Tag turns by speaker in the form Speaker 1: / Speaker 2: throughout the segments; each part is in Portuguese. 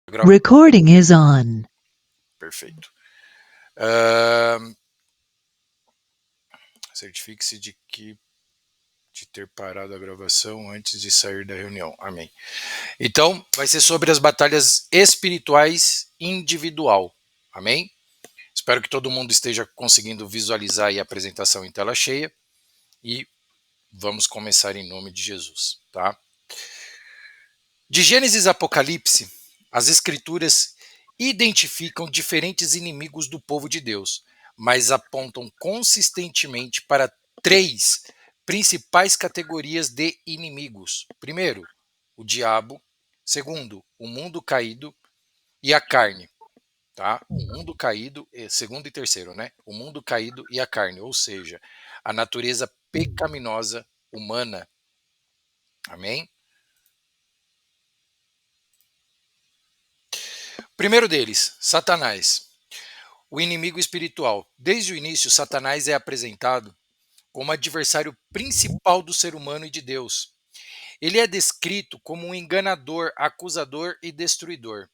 Speaker 1: Recording is on.
Speaker 2: Perfeito. Certifique-se de ter parado a gravação antes de sair da reunião. Amém. Então, vai ser sobre as batalhas espirituais individual. Amém? Espero que todo mundo esteja conseguindo visualizar aí a apresentação em tela cheia. E vamos começar em nome de Jesus, tá? De Gênesis a Apocalipse, as escrituras identificam diferentes inimigos do povo de Deus, mas apontam consistentemente para três principais categorias de inimigos. Primeiro, o diabo. Segundo, o mundo caído e a carne. Tá? O mundo caído, segundo e terceiro, né? O mundo caído e a carne, ou seja, a natureza pecaminosa humana. Amém? Primeiro deles, Satanás, o inimigo espiritual. Desde o início, Satanás é apresentado como adversário principal do ser humano e de Deus. Ele é descrito como um enganador, acusador e destruidor.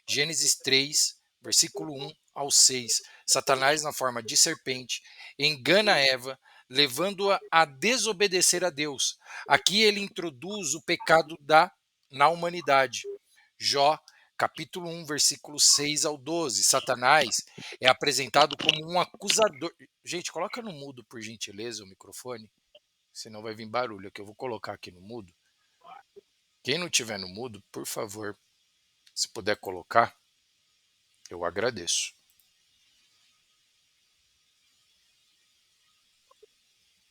Speaker 2: Gênesis 3, versículo 1 ao 6. Satanás, na forma de serpente, engana Eva, levando-a a desobedecer a Deus. Aqui ele introduz o pecado na humanidade. Jó, capítulo 1, versículo 6 ao 12. Satanás é apresentado como um acusador. Gente, coloca no mudo, por gentileza, o microfone, senão vai vir barulho, que eu vou colocar aqui no mudo. Quem não tiver no mudo, por favor, se puder colocar, eu agradeço.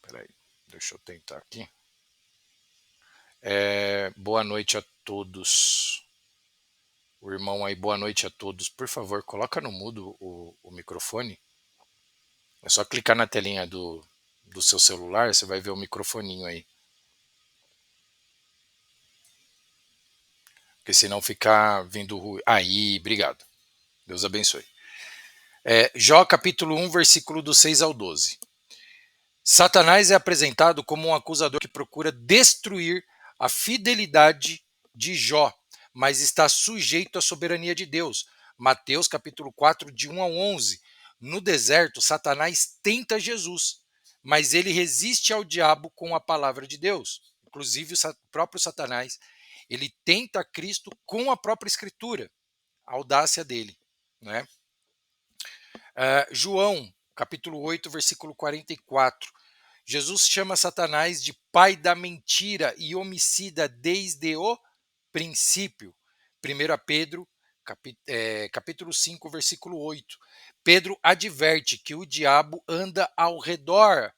Speaker 2: Peraí, deixa eu tentar aqui. Boa noite a todos. O irmão aí, boa noite a todos. Por favor, coloca no mudo o microfone. É só clicar na telinha do seu celular, você vai ver o microfoninho aí. Porque senão ficar vindo ruim. Aí, obrigado. Deus abençoe. Jó capítulo 1, versículo do 6 ao 12. Satanás é apresentado como um acusador que procura destruir a fidelidade de Jó, mas está sujeito à soberania de Deus. Mateus capítulo 4, de 1 ao 11. No deserto, Satanás tenta Jesus, mas ele resiste ao diabo com a palavra de Deus. Inclusive, o próprio Satanás, ele tenta Cristo com a própria escritura, a audácia dele, né? João, capítulo 8, versículo 44. Jesus chama Satanás de pai da mentira e homicida desde o princípio. 1 Pedro, capítulo 5, versículo 8. Pedro adverte que o diabo anda ao redor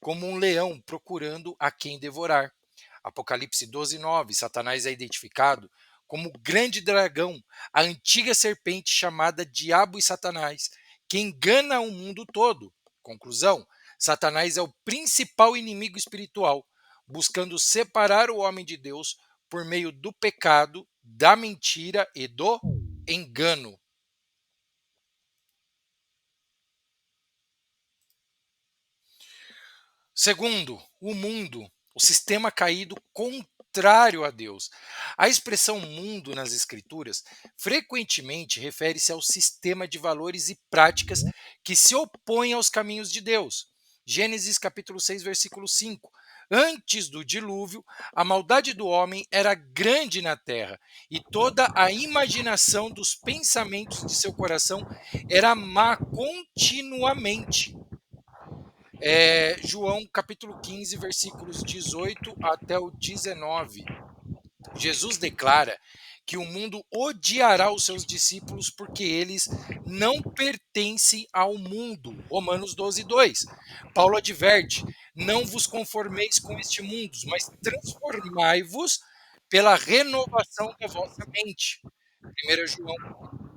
Speaker 2: como um leão procurando a quem devorar. Apocalipse 12, 9. Satanás é identificado como o grande dragão, a antiga serpente chamada Diabo e Satanás, que engana o mundo todo. Conclusão: Satanás é o principal inimigo espiritual, buscando separar o homem de Deus por meio do pecado, da mentira e do engano. Segundo, o mundo, o sistema caído contrário a Deus. A expressão mundo nas escrituras frequentemente refere-se ao sistema de valores e práticas que se opõem aos caminhos de Deus. Gênesis capítulo 6, versículo 5. Antes do dilúvio, a maldade do homem era grande na terra, e toda a imaginação dos pensamentos de seu coração era má continuamente. João capítulo 15, versículos 18 até o 19. Jesus declara que o mundo odiará os seus discípulos porque eles não pertencem ao mundo. Romanos 12, 2. Paulo adverte: não vos conformeis com este mundo, mas transformai-vos pela renovação da vossa mente. 1 João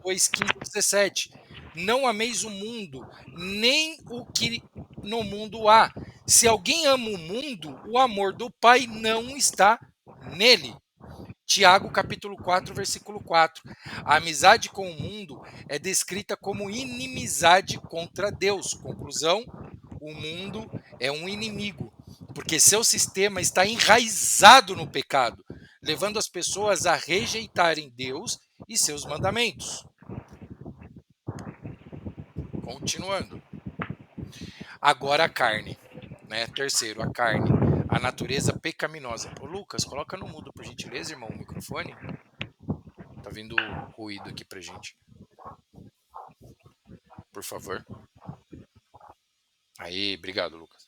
Speaker 2: 2, 15 e 17. Não ameis o mundo, nem o que no mundo há. Se alguém ama o mundo, o amor do Pai não está nele. Tiago capítulo 4, versículo 4. A amizade com o mundo é descrita como inimizade contra Deus. Conclusão: o mundo é um inimigo, porque seu sistema está enraizado no pecado, levando as pessoas a rejeitarem Deus e seus mandamentos. Continuando. Agora a carne, né? Terceiro, a carne, a natureza pecaminosa. Ô Lucas, coloca no mudo, por gentileza, irmão, o microfone. Tá vindo ruído aqui pra gente. Por favor. Aí, obrigado, Lucas.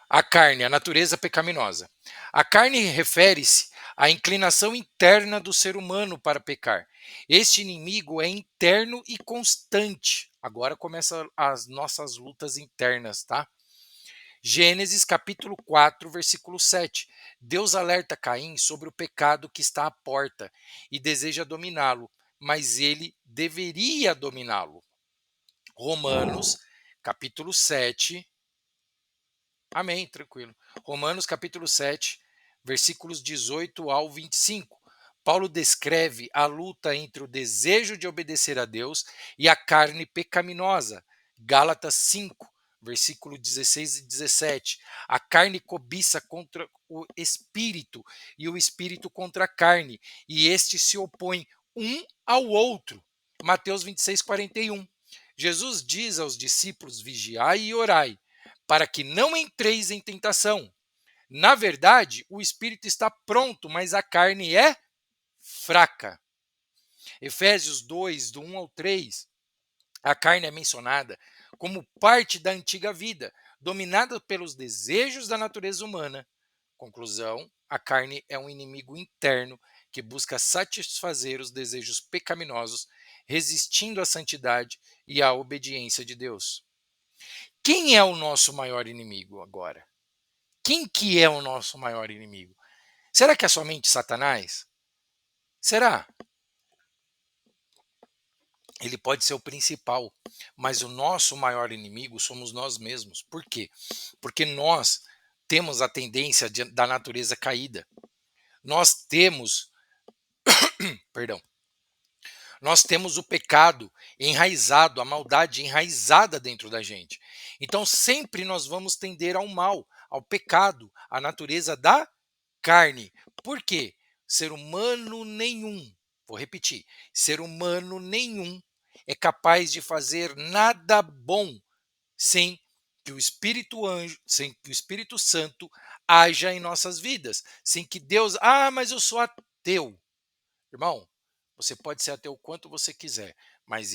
Speaker 2: A carne, a natureza pecaminosa. A carne refere-se à inclinação interna do ser humano para pecar. Este inimigo é interno e constante. Agora começam as nossas lutas internas, tá? Gênesis capítulo 4, versículo 7. Deus alerta Caim sobre o pecado que está à porta e deseja dominá-lo, mas ele deveria dominá-lo. Romanos capítulo 7. Amém, tranquilo. Romanos capítulo 7, versículos 18 ao 25. Paulo descreve a luta entre o desejo de obedecer a Deus e a carne pecaminosa. Gálatas 5, versículo 16 e 17. A carne cobiça contra o espírito e o espírito contra a carne, e estes se opõem um ao outro. Mateus 26, 41. Jesus diz aos discípulos: vigiai e orai, para que não entreis em tentação. Na verdade, o espírito está pronto, mas a carne é fraca. Efésios 2, do 1 ao 3, a carne é mencionada como parte da antiga vida, dominada pelos desejos da natureza humana. Conclusão: a carne é um inimigo interno que busca satisfazer os desejos pecaminosos, resistindo à santidade e à obediência de Deus. Quem é o nosso maior inimigo agora? Quem que é o nosso maior inimigo? Será que é somente Satanás? Será? Ele pode ser o principal, mas o nosso maior inimigo somos nós mesmos. Por quê? Porque nós temos a tendência da natureza caída. Nós temos, perdão, nós temos o pecado enraizado, a maldade enraizada dentro da gente. Então sempre nós vamos tender ao mal, ao pecado, à natureza da carne. Por quê? Ser humano nenhum, vou repetir, ser humano nenhum é capaz de fazer nada bom sem que o Espírito Anjo, sem que o Espírito Santo haja em nossas vidas, sem que Deus, mas eu sou ateu. Irmão, você pode ser ateu o quanto você quiser, mas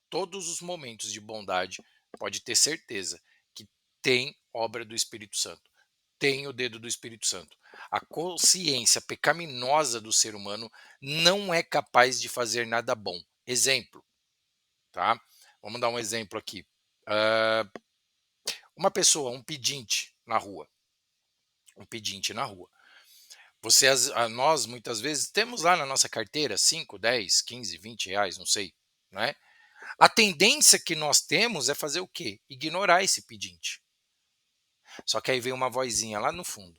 Speaker 2: todos os momentos de bondade, pode ter certeza que tem obra do Espírito Santo, tem o dedo do Espírito Santo. A consciência pecaminosa do ser humano não é capaz de fazer nada bom. Exemplo, tá? Vamos dar um exemplo aqui. Uma pessoa, um pedinte na rua. Um pedinte na rua. Nós, muitas vezes, temos lá na nossa carteira 5, 10, 15, 20 reais, não sei. Né? A tendência que nós temos é fazer o quê? Ignorar esse pedinte. Só que aí vem uma vozinha lá no fundo.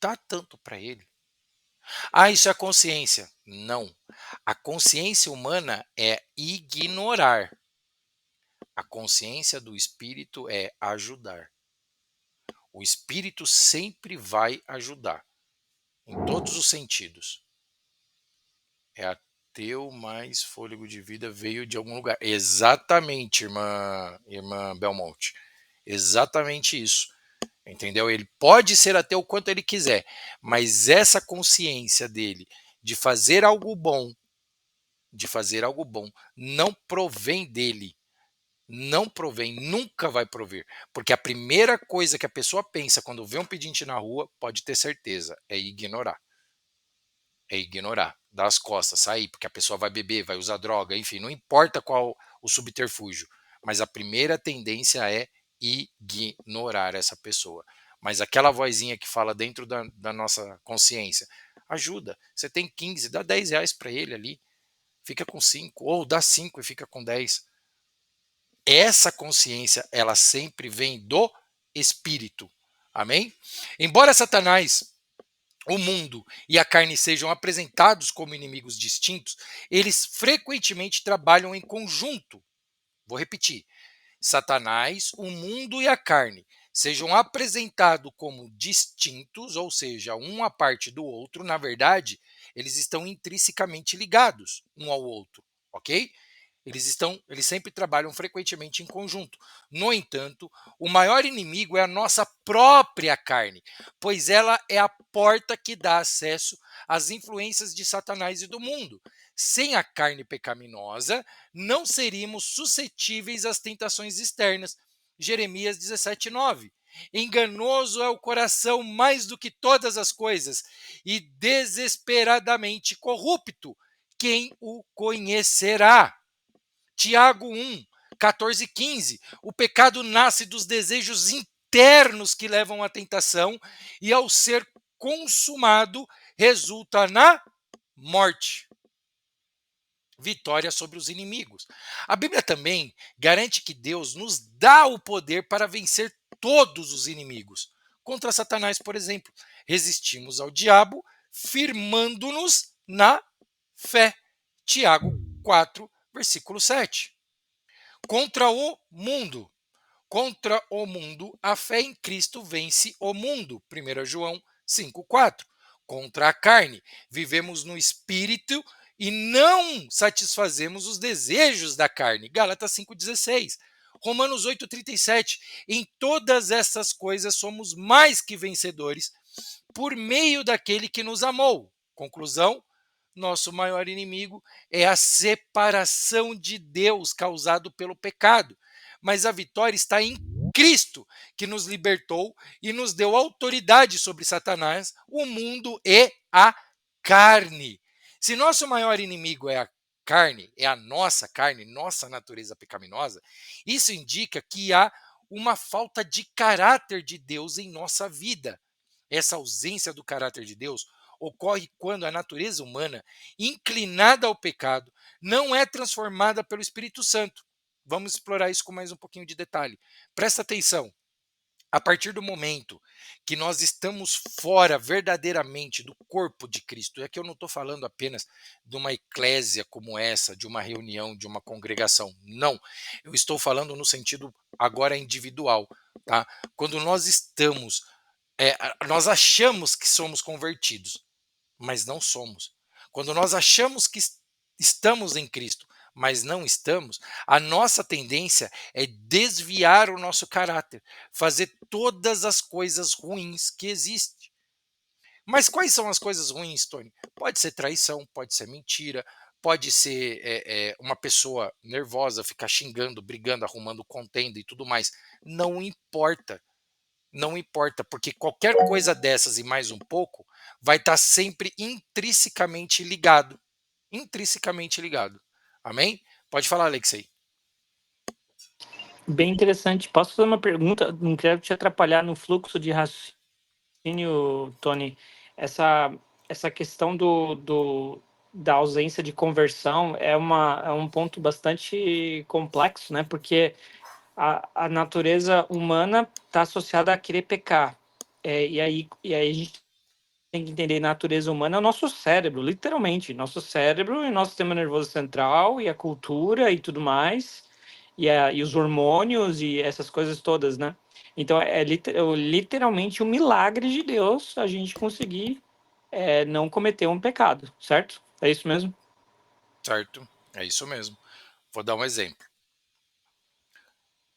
Speaker 2: Dá tanto para ele. Isso é consciência. Não. A consciência humana é ignorar. A consciência do espírito é ajudar. O espírito sempre vai ajudar, em todos os sentidos. É ateu, mais fôlego de vida veio de algum lugar. Exatamente, irmã Belmonte. Exatamente isso. Entendeu? Ele pode ser ateu o quanto ele quiser, mas essa consciência dele de fazer algo bom, não provém dele. Não provém, nunca vai prover. Porque a primeira coisa que a pessoa pensa quando vê um pedinte na rua, pode ter certeza, é ignorar. É ignorar, dar as costas, sair, porque a pessoa vai beber, vai usar droga, enfim, não importa qual o subterfúgio. Mas a primeira tendência é ignorar essa pessoa. Mas aquela vozinha que fala dentro da nossa consciência, ajuda. Você tem 15, dá 10 reais para ele ali, fica com 5, ou dá 5 e fica com 10. Essa consciência, ela sempre vem do espírito. Amém? Embora Satanás, o mundo e a carne sejam apresentados como inimigos distintos, eles frequentemente trabalham em conjunto. Vou repetir. Satanás, o mundo e a carne sejam apresentados como distintos, ou seja, um à parte do outro, na verdade, eles estão intrinsecamente ligados um ao outro, ok? Eles sempre trabalham frequentemente em conjunto. No entanto, o maior inimigo é a nossa própria carne, pois ela é a porta que dá acesso às influências de Satanás e do mundo. Sem a carne pecaminosa, não seríamos suscetíveis às tentações externas. Jeremias 17:9. Enganoso é o coração mais do que todas as coisas e desesperadamente corrupto. Quem o conhecerá? Tiago 1, 14 e 15. O pecado nasce dos desejos internos que levam à tentação e, ao ser consumado, resulta na morte. Vitória sobre os inimigos. A Bíblia também garante que Deus nos dá o poder para vencer todos os inimigos. Contra Satanás, por exemplo, resistimos ao diabo firmando-nos na fé. Tiago 4, versículo 7. Contra o mundo. Contra o mundo, a fé em Cristo vence o mundo. 1 João 5,4. Contra a carne, vivemos no espírito e não satisfazemos os desejos da carne. Gálatas 5,16. Romanos 8,37. Em todas essas coisas somos mais que vencedores por meio daquele que nos amou. Conclusão: nosso maior inimigo é a separação de Deus causado pelo pecado. Mas a vitória está em Cristo, que nos libertou e nos deu autoridade sobre Satanás, o mundo e a carne. Se nosso maior inimigo é a carne, é a nossa carne, nossa natureza pecaminosa, isso indica que há uma falta de caráter de Deus em nossa vida. Essa ausência do caráter de Deus ocorre quando a natureza humana, inclinada ao pecado, não é transformada pelo Espírito Santo. Vamos explorar isso com mais um pouquinho de detalhe. Presta atenção. A partir do momento que nós estamos fora verdadeiramente do corpo de Cristo, é que eu não estou falando apenas de uma eclésia como essa, de uma reunião, de uma congregação. Não. Eu estou falando no sentido agora individual. Tá? Quando nós estamos, nós achamos que somos convertidos, mas não somos. Quando nós achamos que estamos em Cristo, mas não estamos, a nossa tendência é desviar o nosso caráter, fazer todas as coisas ruins que existem. Mas quais são as coisas ruins, Tony? Pode ser traição, pode ser mentira, pode ser uma pessoa nervosa, ficar xingando, brigando, arrumando contenda e tudo mais. Não importa. Não importa, porque qualquer coisa dessas e mais um pouco vai estar sempre intrinsecamente ligado. Intrinsecamente ligado. Amém? Pode falar, Alexei.
Speaker 3: Bem interessante. Posso fazer uma pergunta? Não quero te atrapalhar no fluxo de raciocínio, Tony. Essa questão da ausência de conversão é um ponto bastante complexo, né? Porque a natureza humana está associada a querer pecar. E aí a gente tem que entender, a natureza humana é o nosso cérebro, literalmente. Nosso cérebro e nosso sistema nervoso central e a cultura e tudo mais, e os hormônios e essas coisas todas, né? Então, literalmente um milagre de Deus a gente conseguir não cometer um pecado, certo? É isso mesmo?
Speaker 2: Certo? É isso mesmo. Vou dar um exemplo.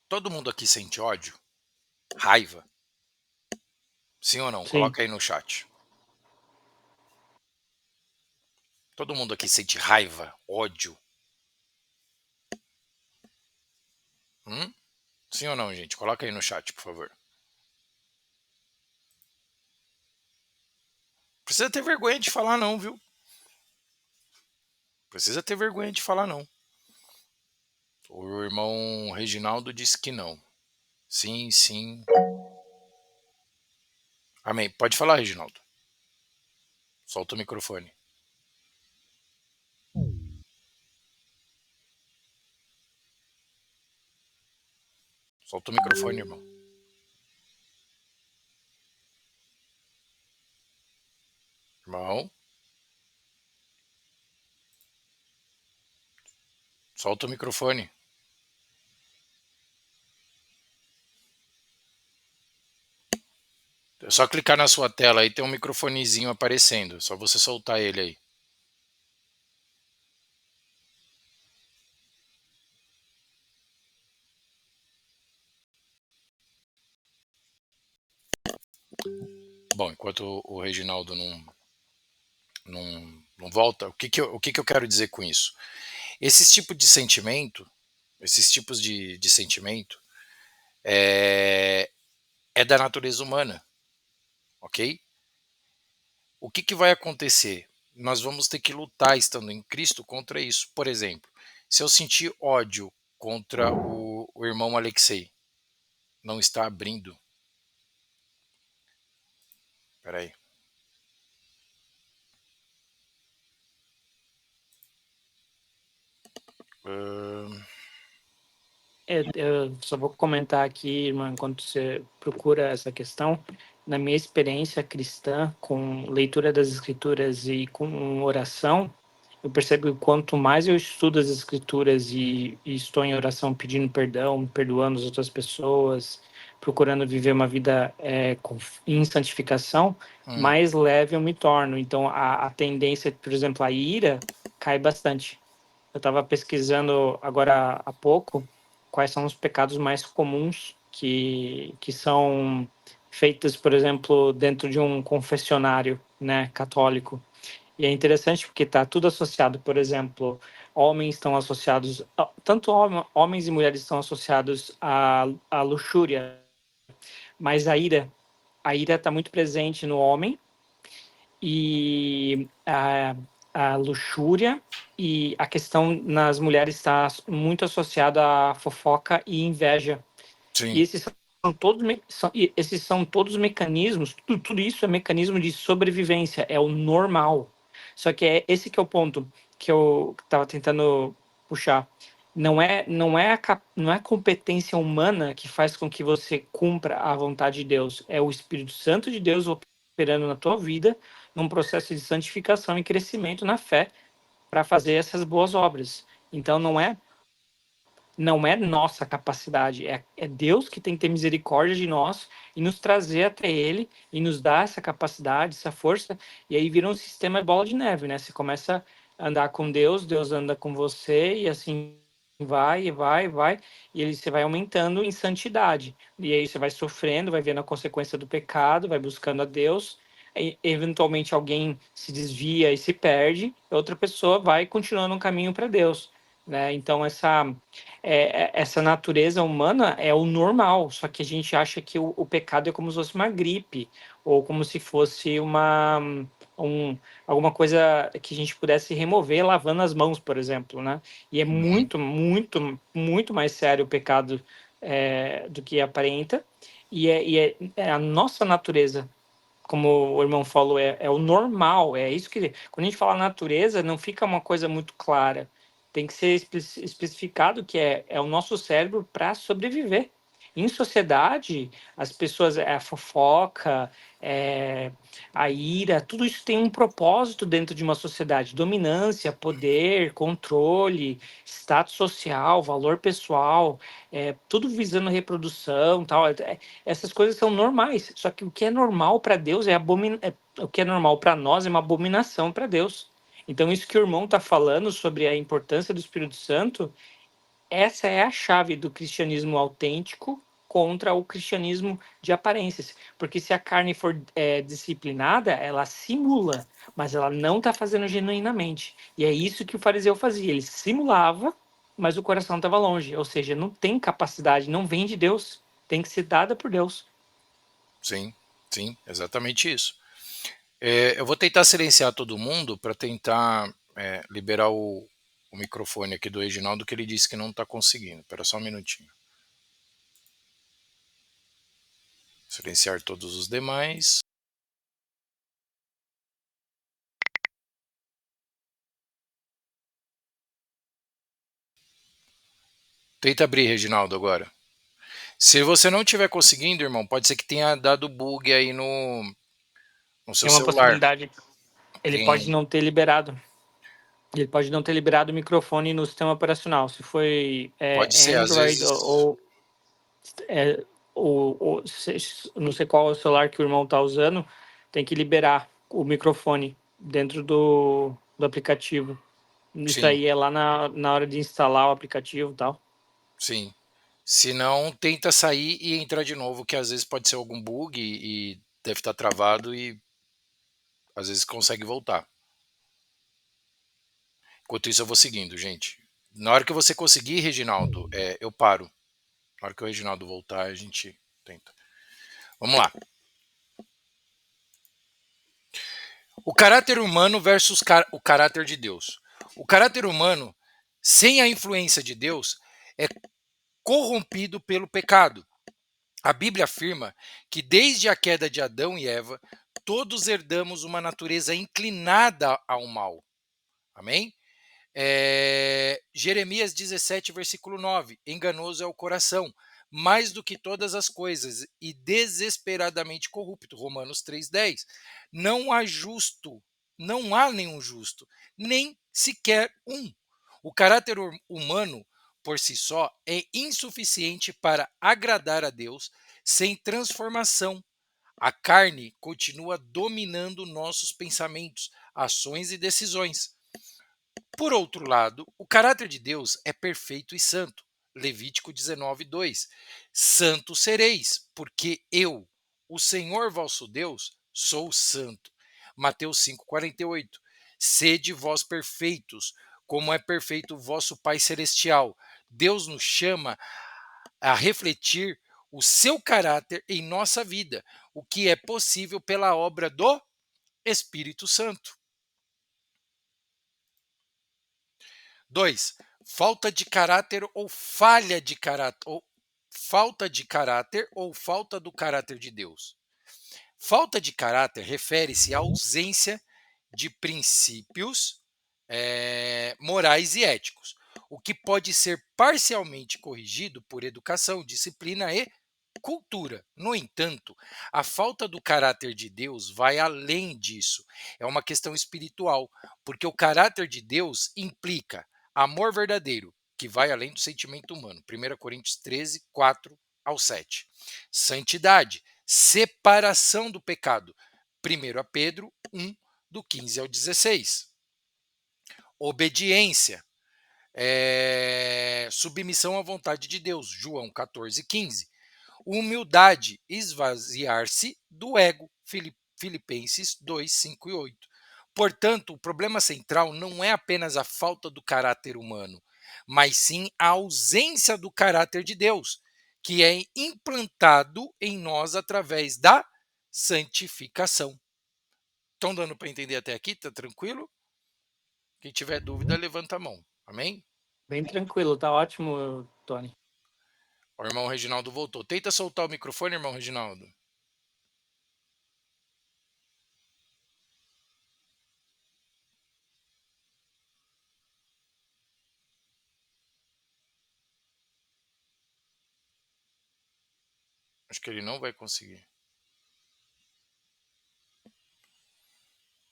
Speaker 2: Todo mundo aqui sente ódio? Raiva? Sim ou não?
Speaker 3: Sim.
Speaker 2: Coloca aí no chat. Todo mundo aqui sente raiva, ódio? Sim ou não, gente? Coloca aí no chat, por favor. Precisa ter vergonha de falar não, viu? Precisa ter vergonha de falar não. O irmão Reginaldo disse que não. Sim, sim. Amém. Pode falar, Reginaldo. Solta o microfone. Solta o microfone, irmão. Irmão. Solta o microfone. É só clicar na sua tela aí, tem um microfonezinho aparecendo. É só você soltar ele aí. Bom, enquanto o Reginaldo não volta, o que eu quero dizer com isso? Esses tipos de sentimento, esses tipos de sentimento é da natureza humana, ok? O que vai acontecer? Nós vamos ter que lutar, estando em Cristo, contra isso. Por exemplo, se eu sentir ódio contra o irmão Alexei, não está abrindo. Peraí.
Speaker 3: Eu só vou comentar aqui, irmã, enquanto você procura essa questão. Na minha experiência cristã, com leitura das Escrituras e com oração, eu percebo que quanto mais eu estudo as Escrituras e estou em oração pedindo perdão, perdoando as outras pessoas, procurando viver uma vida em santificação, mais leve eu me torno. Então, a tendência, por exemplo, a ira cai bastante. Eu estava pesquisando agora há pouco quais são os pecados mais comuns que são feitos, por exemplo, dentro de um confessionário, né, católico. E é interessante porque está tudo associado, por exemplo, homens estão associados, tanto homens e mulheres estão associados à luxúria, mas a ira está muito presente no homem e a luxúria e a questão nas mulheres está muito associada à fofoca e inveja.
Speaker 2: Sim.
Speaker 3: E esses são todos mecanismos, tudo isso é mecanismo de sobrevivência, é o normal. Só que é esse que é o ponto que eu estava tentando puxar. Não é a competência humana que faz com que você cumpra a vontade de Deus, é o Espírito Santo de Deus operando na tua vida num processo de santificação e crescimento na fé para fazer essas boas obras. Então não é nossa capacidade, é Deus que tem que ter misericórdia de nós e nos trazer até Ele e nos dar essa capacidade, essa força, e aí vira um sistema de bola de neve, né? Você começa a andar com Deus, Deus anda com você, e assim vai, e vai, e vai, e aí você vai aumentando em santidade. E aí você vai sofrendo, vai vendo a consequência do pecado, vai buscando a Deus, e eventualmente alguém se desvia e se perde, outra pessoa vai continuando um caminho para Deus. Né? Então, essa natureza humana é o normal, só que a gente acha que o pecado é como se fosse uma gripe, ou como se fosse um, alguma coisa que a gente pudesse remover lavando as mãos, por exemplo, né? E é muito, muito, muito mais sério o pecado do que aparenta, é a nossa natureza, como o irmão falou, é o normal, é isso que. Quando a gente fala natureza, não fica uma coisa muito clara. Tem que ser especificado que é o nosso cérebro para sobreviver. Em sociedade, as pessoas, a fofoca, a ira, tudo isso tem um propósito dentro de uma sociedade: dominância, poder, controle, status social, valor pessoal, tudo visando reprodução, tal. Essas coisas são normais, só que o que é normal para Deus o que é normal para nós é uma abominação para Deus. Então, isso que o irmão está falando sobre a importância do Espírito Santo, essa é a chave do cristianismo autêntico contra o cristianismo de aparências. Porque se a carne for disciplinada, ela simula, mas ela não está fazendo genuinamente. E é isso que o fariseu fazia. Ele simulava, mas o coração estava longe. Ou seja, não tem capacidade, não vem de Deus. Tem que ser dada por Deus.
Speaker 2: Sim, sim, exatamente isso. Eu vou tentar silenciar todo mundo para tentar liberar o microfone aqui do Reginaldo, que ele disse que não está conseguindo. Espera só um minutinho. Silenciar todos os demais. Tenta abrir, Reginaldo, agora. Se você não estiver conseguindo, irmão, pode ser que tenha dado bug aí no seu
Speaker 3: É uma
Speaker 2: celular.
Speaker 3: possibilidade. Ele pode
Speaker 2: Tem,
Speaker 3: não ter liberado. Ele pode não ter liberado o microfone no sistema operacional. Se foi
Speaker 2: pode ser, às
Speaker 3: Android
Speaker 2: vezes.
Speaker 3: é, não sei qual é o celular que o irmão está usando, tem que liberar o microfone dentro do aplicativo. Isso
Speaker 2: Sim,
Speaker 3: aí é lá na hora de instalar o aplicativo e tal.
Speaker 2: sim. Se não, tenta sair e entrar de novo, que às vezes pode ser algum bug e deve estar travado e às vezes consegue voltar. Enquanto isso eu vou seguindo, gente. Na hora que você conseguir, Reginaldo, eu paro. Na hora que o Reginaldo voltar, a gente tenta. Vamos lá. O caráter humano versus o caráter de Deus. O caráter humano, sem a influência de Deus, é corrompido pelo pecado. A Bíblia afirma que desde a queda de Adão e Eva, todos herdamos uma natureza inclinada ao mal. Amém? Jeremias 17, versículo 9. Enganoso é o coração, mais do que todas as coisas, e desesperadamente corrupto. Romanos 3,10. Não há justo, não há nenhum justo, nem sequer um. O caráter humano, por si só, é insuficiente para agradar a Deus sem transformação. A carne continua dominando nossos pensamentos, ações e decisões. Por outro lado, o caráter de Deus é perfeito e santo. Levítico 19:2. Santo sereis, porque eu, o Senhor vosso Deus, sou santo. Mateus 5:48. Sede vós perfeitos, como é perfeito o vosso Pai celestial. Deus nos chama a refletir o seu caráter em nossa vida, o que é possível pela obra do Espírito Santo. 2. Falta de caráter ou falha de caráter, ou falta de caráter ou falta do caráter de Deus. Falta de caráter refere-se à ausência de princípios morais e éticos, o que pode ser parcialmente corrigido por educação, disciplina e cultura. No entanto, a falta do caráter de Deus vai além disso. É uma questão espiritual, porque o caráter de Deus implica amor verdadeiro, que vai além do sentimento humano. 1 Coríntios 13, 4 ao 7. Santidade, separação do pecado. 1 Pedro 1, do 15 ao 16. Obediência, submissão à vontade de Deus. João 14, 15. Humildade, esvaziar-se do ego. Filipenses 2, 5 e 8. Portanto, o problema central não é apenas a falta do caráter humano, mas sim a ausência do caráter de Deus, que é implantado em nós através da santificação. Estão dando para entender até aqui? Tá tranquilo? Quem tiver dúvida, levanta a mão. Amém?
Speaker 3: Bem tranquilo, tá ótimo, Tony.
Speaker 2: O irmão Reginaldo voltou. Tenta soltar o microfone, irmão Reginaldo. Acho que ele não vai conseguir.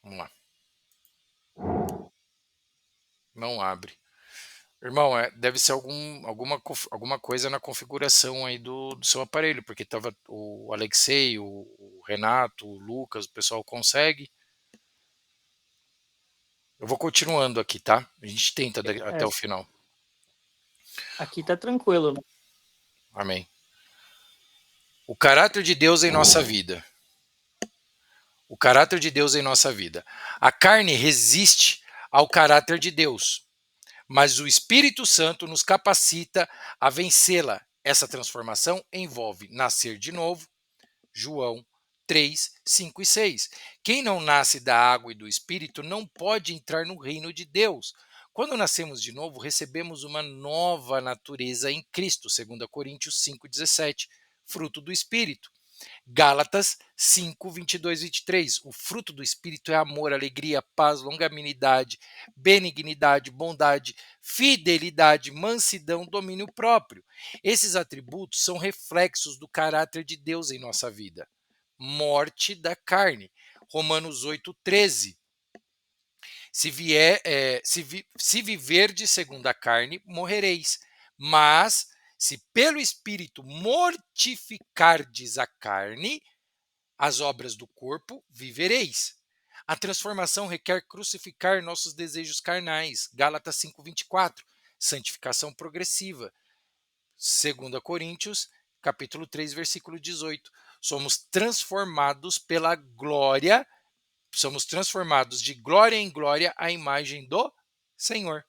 Speaker 2: Vamos lá. Não abre. Irmão, deve ser alguma coisa na configuração aí do seu aparelho, porque tava o Alexei, o Renato, o Lucas, o pessoal consegue. Eu vou continuando aqui, tá? A gente tenta até o final.
Speaker 3: Aqui tá tranquilo.
Speaker 2: Amém. O caráter de Deus em nossa vida. O caráter de Deus em nossa vida. A carne resiste ao caráter de Deus, mas o Espírito Santo nos capacita a vencê-la. Essa transformação envolve nascer de novo. João 3, 5 e 6. Quem não nasce da água e do Espírito não pode entrar no reino de Deus. Quando nascemos de novo, recebemos uma nova natureza em Cristo, 2 Coríntios 5, 17, fruto do Espírito. Gálatas 5, 22 e 23. O fruto do Espírito é amor, alegria, paz, longanimidade, benignidade, bondade, fidelidade, mansidão, domínio próprio. Esses atributos são reflexos do caráter de Deus em nossa vida. Morte da carne. Romanos 8, 13. Se viverdes segundo a carne, morrereis. Mas, se pelo Espírito mortificardes a carne, as obras do corpo, vivereis. A transformação requer crucificar nossos desejos carnais. Gálatas 5:24. Santificação progressiva. 2 Coríntios, capítulo 3, versículo 18. somos transformados pela glória, somos transformados de glória em glória à imagem do Senhor.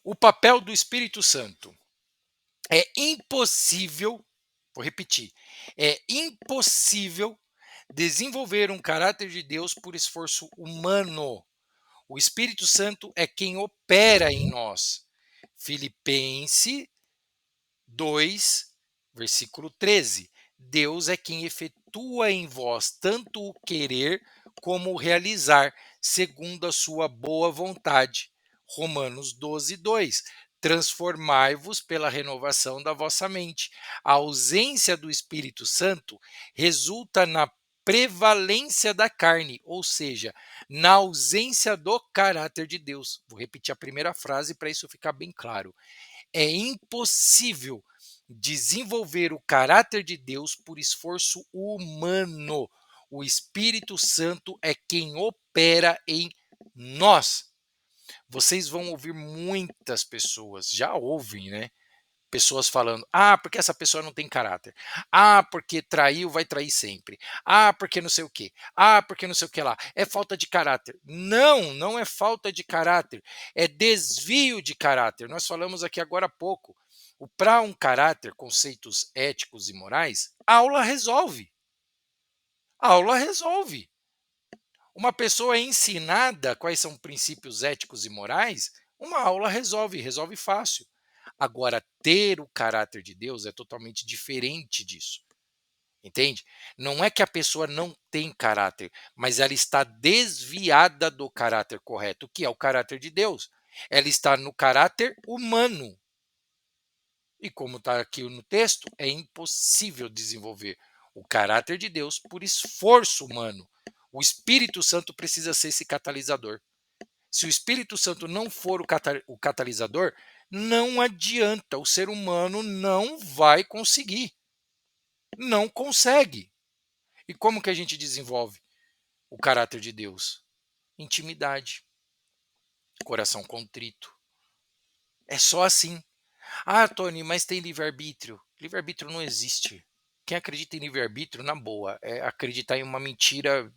Speaker 2: O papel do Espírito Santo. É impossível, vou repetir, é impossível desenvolver um caráter de Deus por esforço humano. O Espírito Santo é quem opera em nós. Filipenses 2, versículo 13. Deus é quem efetua em vós tanto o querer como o realizar, segundo a sua boa vontade. Romanos 12, 2. Transformai-vos pela renovação da vossa mente. A ausência do Espírito Santo resulta na prevalência da carne, ou seja, na ausência do caráter de Deus. Vou repetir a primeira frase para isso ficar bem claro. É impossível desenvolver o caráter de Deus por esforço humano. O Espírito Santo é quem opera em nós. Vocês vão ouvir muitas pessoas, já ouvem, né? Pessoas falando: ah, porque essa pessoa não tem caráter. Ah, porque traiu, vai trair sempre. Ah, porque não sei o quê. Ah, porque não sei o que lá. É falta de caráter. Não, não é falta de caráter. É desvio de caráter. Nós falamos aqui agora há pouco. Para um caráter, conceitos éticos e morais, a aula resolve. A aula resolve. Uma pessoa é ensinada quais são princípios éticos e morais, uma aula resolve, resolve fácil. Agora, ter o caráter de Deus é totalmente diferente disso. Entende? Não é que a pessoa não tem caráter, mas ela está desviada do caráter correto, que é o caráter de Deus. Ela está no caráter humano. E como está aqui no texto, é impossível desenvolver o caráter de Deus por esforço humano. O Espírito Santo precisa ser esse catalisador. Se o Espírito Santo não for o catalisador, não adianta, o ser humano não vai conseguir. Não consegue. E como que a gente desenvolve o caráter de Deus? Intimidade, coração contrito. É só assim. Ah, Tony, mas tem livre-arbítrio. Livre-arbítrio não existe. Quem acredita em livre-arbítrio, na boa, é acreditar em uma mentira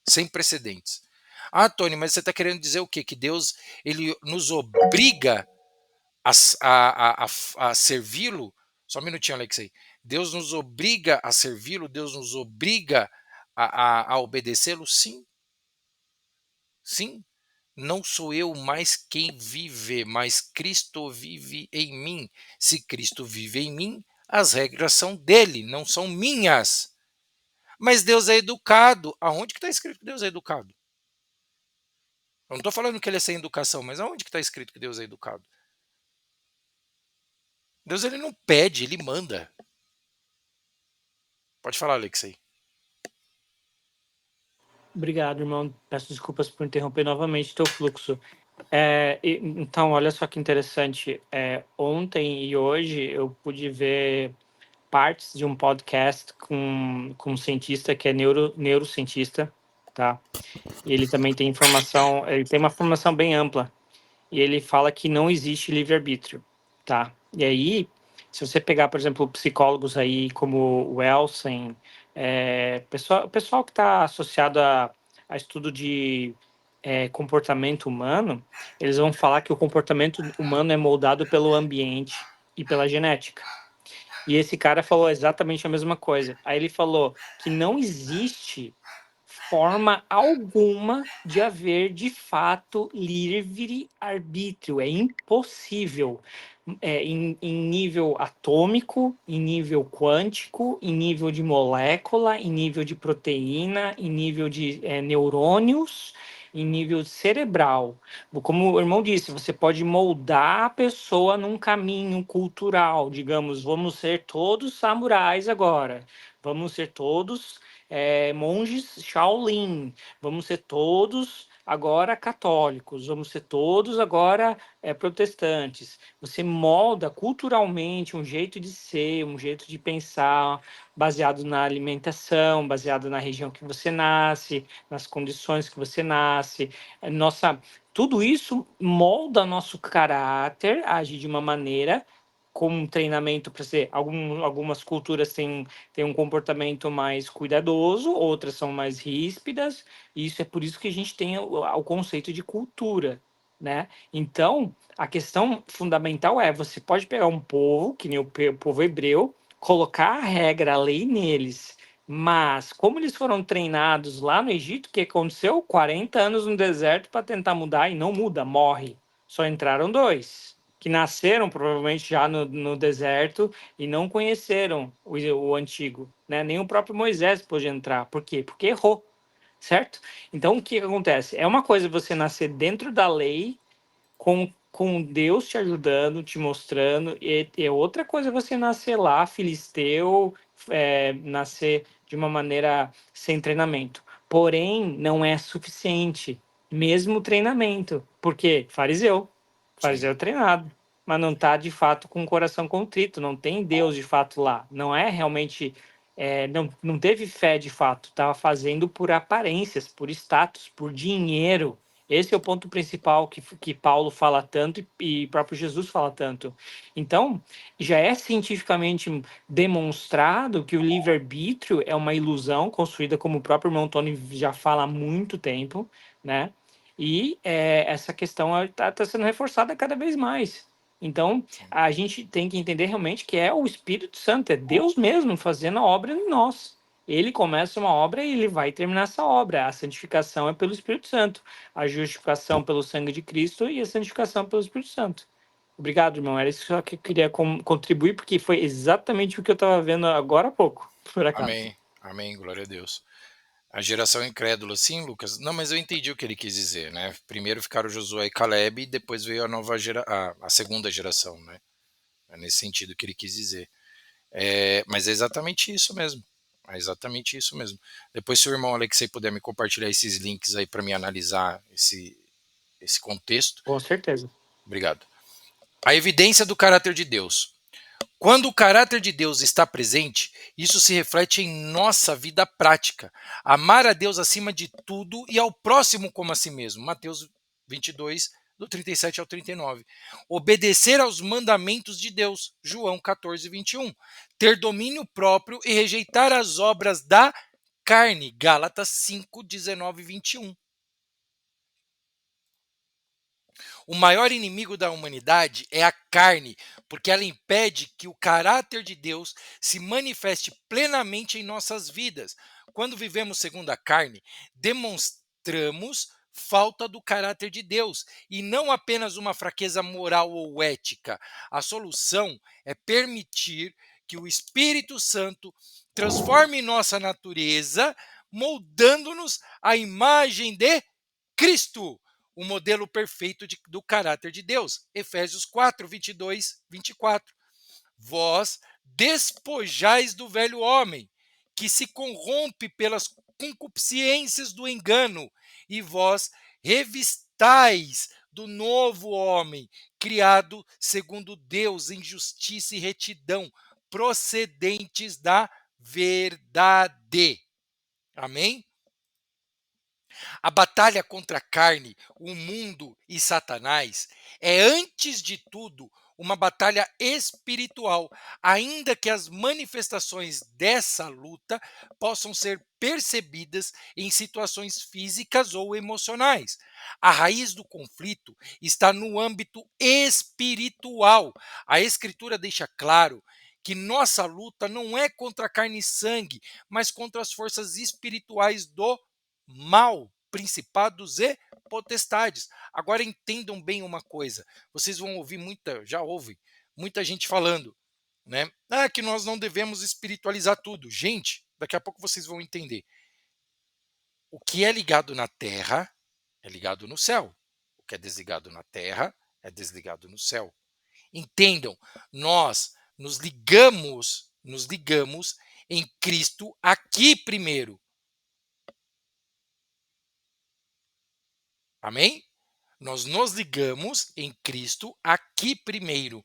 Speaker 2: sem precedentes. Ah, Tony, mas você está querendo dizer o quê? Que Deus ele nos obriga a servi-lo? Só um minutinho, Alexei. Deus nos obriga a servi-lo? Deus nos obriga a obedecê-lo? Sim. Sim. Não sou eu mais quem vive, mas Cristo vive em mim. Se Cristo vive em mim, as regras são dele, não são minhas. Mas Deus é educado. Aonde que está escrito que Deus é educado? Eu não estou falando que ele é sem educação, mas aonde que está escrito que Deus é educado? Deus ele não pede, ele manda. Pode falar, Alexei.
Speaker 3: Obrigado, irmão. Peço desculpas por interromper novamente o teu fluxo. Então, olha só que interessante. Ontem e hoje eu pude ver partes de um podcast com um cientista que é neurocientista, tá? E ele também tem informação, ele tem uma formação bem ampla. E ele fala que não existe livre-arbítrio, tá? E aí, se você pegar, por exemplo, psicólogos aí como o Elsen, pessoal que está associado a estudo de comportamento humano, eles vão falar que o comportamento humano é moldado pelo ambiente e pela genética. E esse cara falou exatamente a mesma coisa. Aí ele falou que não existe forma alguma de haver, de fato, livre-arbítrio. É impossível. Em nível atômico, em nível quântico, em nível de molécula, em nível de proteína, em nível de neurônios, em nível cerebral. Como o irmão disse, você pode moldar a pessoa num caminho cultural. Digamos, vamos ser todos samurais agora. Vamos ser todos monges Shaolin, vamos ser todos agora católicos, vamos ser todos agora protestantes. Você molda culturalmente um jeito de ser, um jeito de pensar, baseado na alimentação, baseado na região que você nasce, nas condições que você nasce. Tudo isso molda nosso caráter, age de uma maneira com um treinamento para ser. Algumas culturas têm um comportamento mais cuidadoso, outras são mais ríspidas, e isso é por isso que a gente tem o conceito de cultura, né? Então, a questão fundamental é: você pode pegar um povo, que nem o povo hebreu, colocar a regra, a lei neles. Mas, como eles foram treinados lá no Egito, o que aconteceu? 40 anos no deserto para tentar mudar e não muda, morre. Só entraram 2, que nasceram provavelmente já no deserto e não conheceram o antigo, né? Nem o próprio Moisés pôde entrar. Por quê? Porque errou, certo? Então, o que acontece? É uma coisa você nascer dentro da lei, com Deus te ajudando, te mostrando, e é outra coisa você nascer lá, filisteu, nascer de uma maneira sem treinamento. Porém, não é suficiente, mesmo o treinamento, porque fariseu
Speaker 2: Sim,
Speaker 3: treinado, mas não está de fato com o coração contrito, não tem Deus de fato lá, não é realmente, não teve fé de fato, estava fazendo por aparências, por status, por dinheiro. Esse é o ponto principal que Paulo fala tanto e próprio Jesus fala tanto. Então, já é cientificamente demonstrado que o livre-arbítrio é uma ilusão construída, como o próprio irmão Tony já fala há muito tempo, né? E essa questão está sendo reforçada cada vez mais. Então,
Speaker 2: sim.
Speaker 3: a gente tem que entender realmente que é o Espírito Santo, é Deus mesmo fazendo a obra em nós. Ele começa uma obra e ele vai terminar essa obra. A santificação é pelo Espírito Santo, a justificação pelo sangue de Cristo e a santificação pelo Espírito Santo. Obrigado, irmão. Era isso só que eu queria contribuir, porque foi exatamente o que eu estava vendo agora há pouco, por acaso.
Speaker 2: Amém. Amém. Glória a Deus. A geração incrédula, sim, Lucas. Não, mas eu entendi o que ele quis dizer, né? Primeiro ficaram Josué e Caleb, e depois veio a a segunda geração, né? É nesse sentido que ele quis dizer. Mas é exatamente isso mesmo. É exatamente isso mesmo. Depois, se o irmão Alexei puder me compartilhar esses links aí para me analisar esse contexto,
Speaker 3: Com certeza.
Speaker 2: obrigado. A evidência do caráter de Deus. Quando o caráter de Deus está presente, isso se reflete em nossa vida prática. Amar a Deus acima de tudo e ao próximo como a si mesmo. Mateus 22, do 37 ao 39. Obedecer aos mandamentos de Deus. João 14, 21. Ter domínio próprio e rejeitar as obras da carne. Gálatas 5, 19 e 21. O maior inimigo da humanidade é a carne, porque ela impede que o caráter de Deus se manifeste plenamente em nossas vidas. Quando vivemos segundo a carne, demonstramos falta do caráter de Deus e não apenas uma fraqueza moral ou ética. A solução é permitir que o Espírito Santo transforme nossa natureza, moldando-nos à imagem de Cristo, o modelo perfeito do caráter de Deus. Efésios 4, 22, 24. Vós despojais do velho homem, que se corrompe pelas concupiscências do engano, e vós revistais do novo homem, criado segundo Deus em justiça e retidão, procedentes da verdade. Amém? A batalha contra a carne, o mundo e Satanás é, antes de tudo, uma batalha espiritual, ainda que as manifestações dessa luta possam ser percebidas em situações físicas ou emocionais. A raiz do conflito está no âmbito espiritual. A Escritura deixa claro que nossa luta não é contra carne e sangue, mas contra as forças espirituais do mal, principados e potestades. Agora entendam bem uma coisa. Vocês vão ouvir já ouve muita gente falando, né? Ah, que nós não devemos espiritualizar tudo. Gente, daqui a pouco vocês vão entender. O que é ligado na terra é ligado no céu. O que é desligado na terra é desligado no céu. Entendam, nós nos ligamos em Cristo aqui primeiro. Amém? Nós nos ligamos em Cristo aqui primeiro,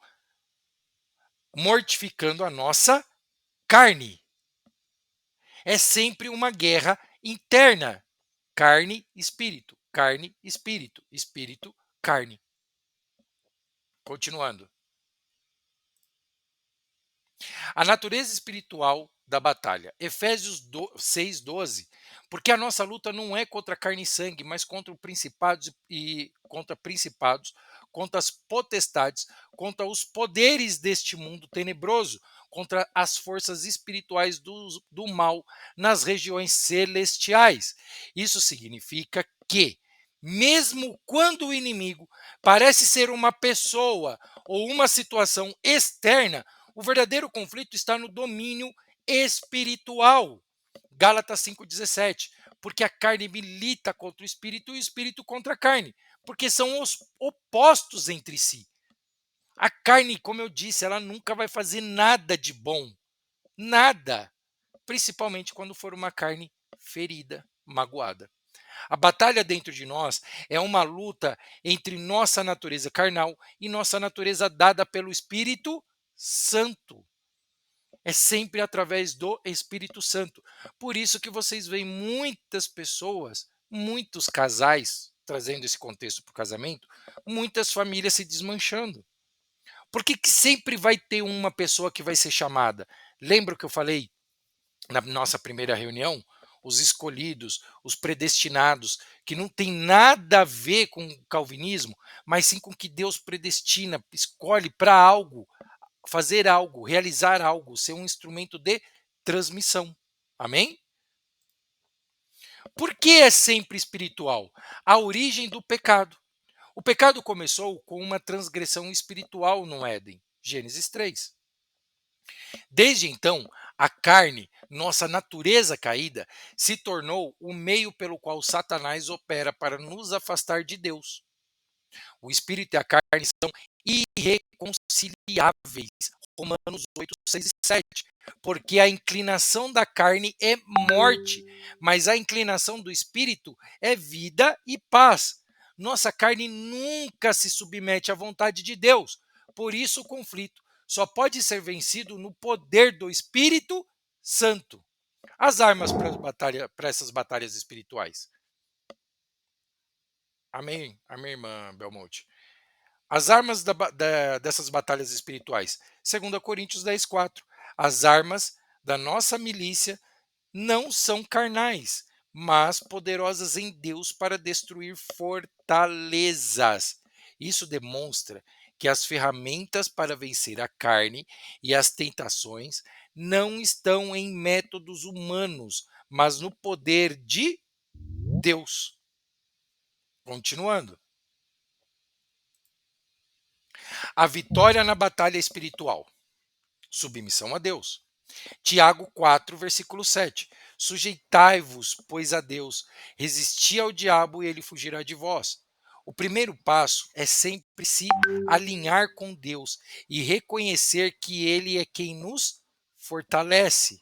Speaker 2: mortificando a nossa carne. É sempre uma guerra interna. Carne, espírito, espírito, carne. Continuando. A natureza espiritual da batalha. Efésios 6:12. Porque a nossa luta não é contra carne e sangue, mas contra principados, contra as potestades, contra os poderes deste mundo tenebroso, contra as forças espirituais do mal nas regiões celestiais. Isso significa que, mesmo quando o inimigo parece ser uma pessoa ou uma situação externa, o verdadeiro conflito está no domínio espiritual. Gálatas 5,17. Porque a carne milita contra o espírito e o espírito contra a carne, porque são os opostos entre si. A carne, como eu disse, ela nunca vai fazer nada de bom. Nada. Principalmente quando for uma carne ferida, magoada. A batalha dentro de nós é uma luta entre nossa natureza carnal e nossa natureza dada pelo Espírito Santo. É sempre através do Espírito Santo. Por isso que vocês veem muitas pessoas, muitos casais, trazendo esse contexto para o casamento, muitas famílias se desmanchando. Porque que sempre vai ter uma pessoa que vai ser chamada. Lembra o que eu falei na nossa primeira reunião? Os escolhidos, os predestinados, que não tem nada a ver com o calvinismo, mas sim com que Deus predestina, escolhe para algo, fazer algo, realizar algo, ser um instrumento de transmissão. Amém? Por que é sempre espiritual? A origem do pecado. O pecado começou com uma transgressão espiritual no Éden. Gênesis 3. Desde então, a carne, nossa natureza caída, se tornou o meio pelo qual Satanás opera para nos afastar de Deus. O espírito e a carne são irreconciliáveis. Romanos 8, 6 e 7. Porque a inclinação da carne é morte, mas a inclinação do espírito é vida e paz. Nossa carne nunca se submete à vontade de Deus. Por isso o conflito só pode ser vencido no poder do Espírito Santo. As armas para essas batalhas espirituais. Amém, amém, irmã Belmonte. As armas dessas batalhas espirituais. 2 Coríntios 10:4. As armas da nossa milícia não são carnais, mas poderosas em Deus para destruir fortalezas. Isso demonstra que as ferramentas para vencer a carne e as tentações não estão em métodos humanos, mas no poder de Deus. Continuando. A vitória na batalha espiritual. Submissão a Deus. Tiago 4, versículo 7. Sujeitai-vos, pois, a Deus, resisti ao diabo e ele fugirá de vós. O primeiro passo é sempre se alinhar com Deus e reconhecer que ele é quem nos fortalece.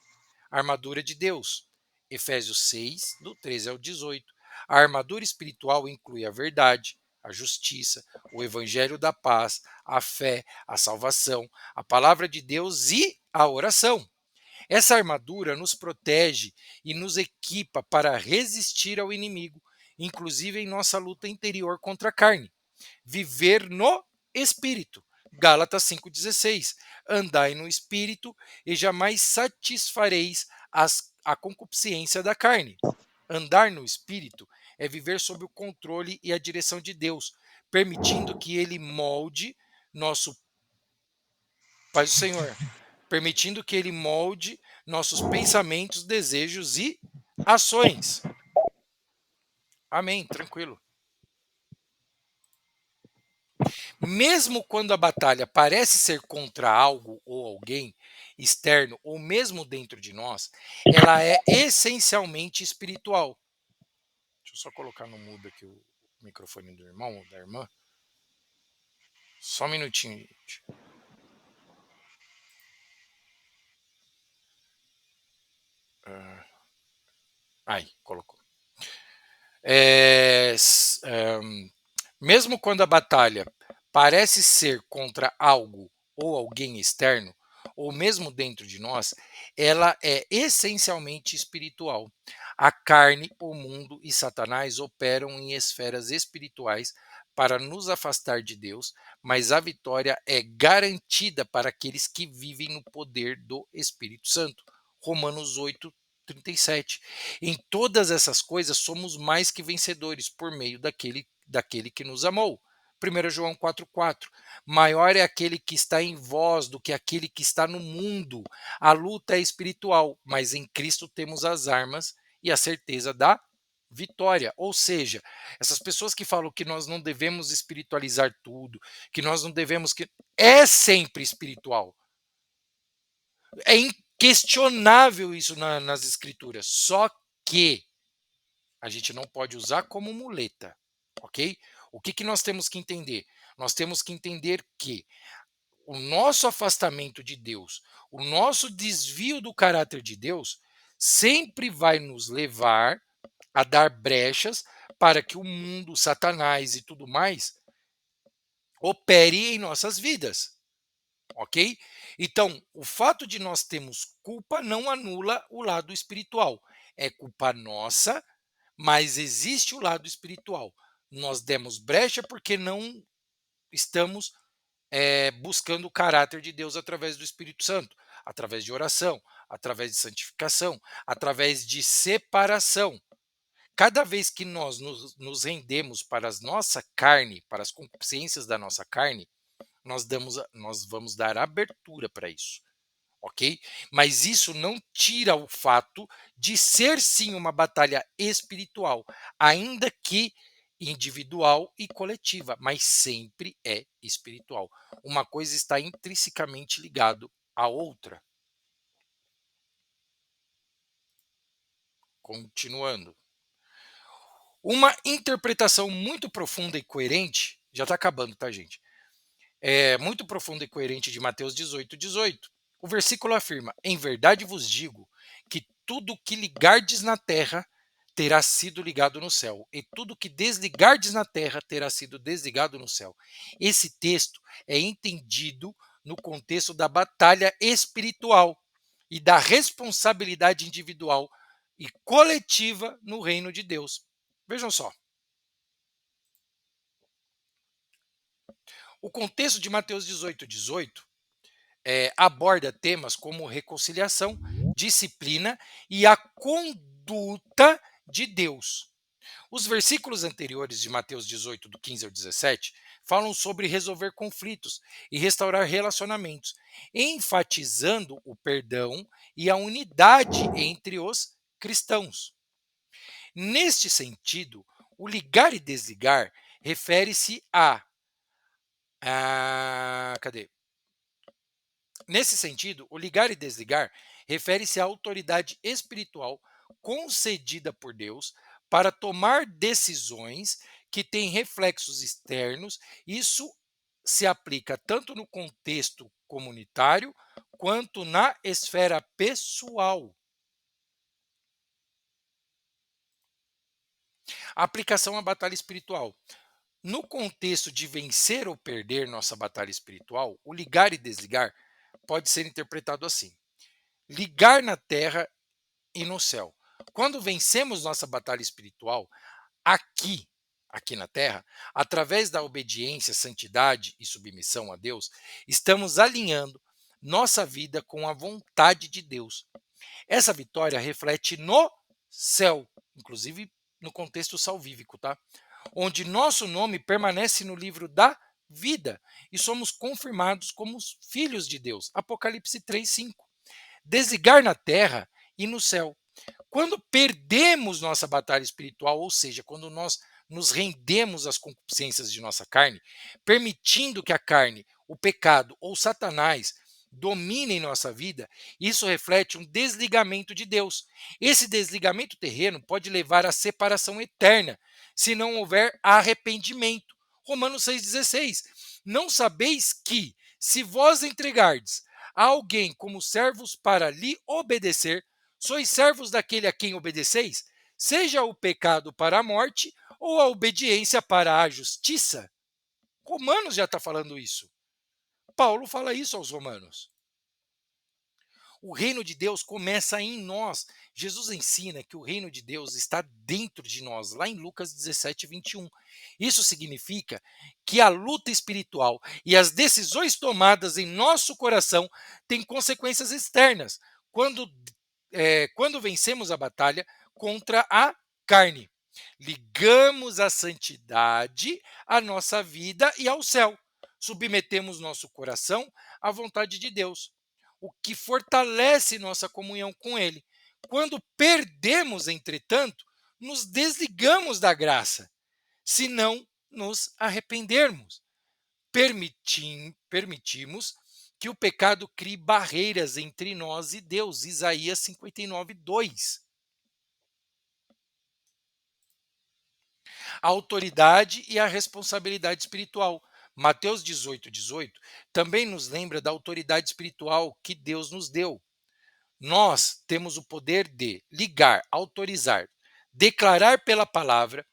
Speaker 2: Armadura de Deus. Efésios 6, do 13 ao 18. A armadura espiritual inclui a verdade, a justiça, o evangelho da paz, a fé, a salvação, a palavra de Deus e a oração. Essa armadura nos protege e nos equipa para resistir ao inimigo, inclusive em nossa luta interior contra a carne. Viver no Espírito. Gálatas 5,16. Andai no Espírito e jamais satisfareis a concupiscência da carne. Andar no Espírito é viver sob o controle e a direção de Deus, permitindo que Ele molde nosso Paz do Senhor, permitindo que Ele molde nossos pensamentos, desejos e ações. Amém, tranquilo. Mesmo quando a batalha parece ser contra algo ou alguém externo, ou mesmo dentro de nós, ela é essencialmente espiritual. Deixa eu só colocar no mudo aqui o microfone do irmão ou da irmã. Só um minutinho, gente. Aí, colocou. Mesmo quando a batalha parece ser contra algo ou alguém externo, ou mesmo dentro de nós, ela é essencialmente espiritual. A carne, o mundo e Satanás operam em esferas espirituais para nos afastar de Deus, mas a vitória é garantida para aqueles que vivem no poder do Espírito Santo. Romanos 8:37. Em todas essas coisas somos mais que vencedores por meio daquele que nos amou. 1 João 4,4. Maior é aquele que está em vós do que aquele que está no mundo. A luta é espiritual, mas em Cristo temos as armas e a certeza da vitória. Ou seja, essas pessoas que falam que nós não devemos espiritualizar tudo, que nós não devemos que é sempre espiritual. É inquestionável isso nas escrituras. Só que a gente não pode usar como muleta, ok? O que nós temos que entender? Nós temos que entender que o nosso afastamento de Deus, o nosso desvio do caráter de Deus, sempre vai nos levar a dar brechas para que o mundo, Satanás e tudo mais opere em nossas vidas, ok? Então, o fato de nós termos culpa não anula o lado espiritual. É culpa nossa, mas existe o lado espiritual. Nós demos brecha porque não estamos buscando o caráter de Deus através do Espírito Santo, através de oração, através de santificação, através de separação. Cada vez que nós nos rendemos para a nossa carne, para as concupiscências da nossa carne, nós vamos dar abertura para isso, ok? Mas isso não tira o fato de ser sim uma batalha espiritual, ainda que individual e coletiva, mas sempre é espiritual. Uma coisa está intrinsecamente ligado à outra. Continuando. Uma interpretação muito profunda e coerente, já está acabando, tá, gente? Muito profunda e coerente de Mateus 18:18. O versículo afirma: Em verdade vos digo que tudo que ligardes na terra terá sido ligado no céu, e tudo que desligardes na terra terá sido desligado no céu. Esse texto é entendido no contexto da batalha espiritual e da responsabilidade individual e coletiva no reino de Deus. Vejam só. O contexto de Mateus 18:18 aborda temas como reconciliação, disciplina e a conduta de Deus. Os versículos anteriores de Mateus 18, do 15 ao 17, falam sobre resolver conflitos e restaurar relacionamentos, enfatizando o perdão e a unidade entre os cristãos. Neste sentido, o ligar e desligar refere-se cadê? Nesse sentido, o ligar e desligar refere-se à autoridade espiritual concedida por Deus para tomar decisões que têm reflexos externos. Isso se aplica tanto no contexto comunitário quanto na esfera pessoal. A aplicação à batalha espiritual. No contexto de vencer ou perder nossa batalha espiritual, o ligar e desligar pode ser interpretado assim: ligar na terra e no céu. Quando vencemos nossa batalha espiritual aqui na terra, através da obediência, santidade e submissão a Deus, estamos alinhando nossa vida com a vontade de Deus. Essa vitória reflete no céu, inclusive no contexto salvífico, tá? Onde nosso nome permanece no livro da vida e somos confirmados como os filhos de Deus. Apocalipse 3:5. Desligar na terra e no céu. Quando perdemos nossa batalha espiritual, ou seja, quando nós nos rendemos às concupiscências de nossa carne, permitindo que a carne, o pecado ou Satanás dominem nossa vida, isso reflete um desligamento de Deus. Esse desligamento terreno pode levar à separação eterna, se não houver arrependimento. Romanos 6,16. Não sabeis que, se vós entregardes a alguém como servos para lhe obedecer, sois servos daquele a quem obedeceis, seja o pecado para a morte ou a obediência para a justiça? Romanos já está falando isso. Paulo fala isso aos romanos. O reino de Deus começa em nós. Jesus ensina que o reino de Deus está dentro de nós, lá em Lucas 17, 21. Isso significa que a luta espiritual e as decisões tomadas em nosso coração têm consequências externas quando vencemos a batalha contra a carne. Ligamos a santidade à nossa vida e ao céu. Submetemos nosso coração à vontade de Deus, o que fortalece nossa comunhão com Ele. Quando perdemos, entretanto, nos desligamos da graça, se não nos arrependermos. Permitimos que o pecado crie barreiras entre nós e Deus. Isaías 59, 2. A autoridade e a responsabilidade espiritual. Mateus 18, 18 também nos lembra da autoridade espiritual que Deus nos deu. Nós temos o poder de ligar, autorizar, declarar pela palavra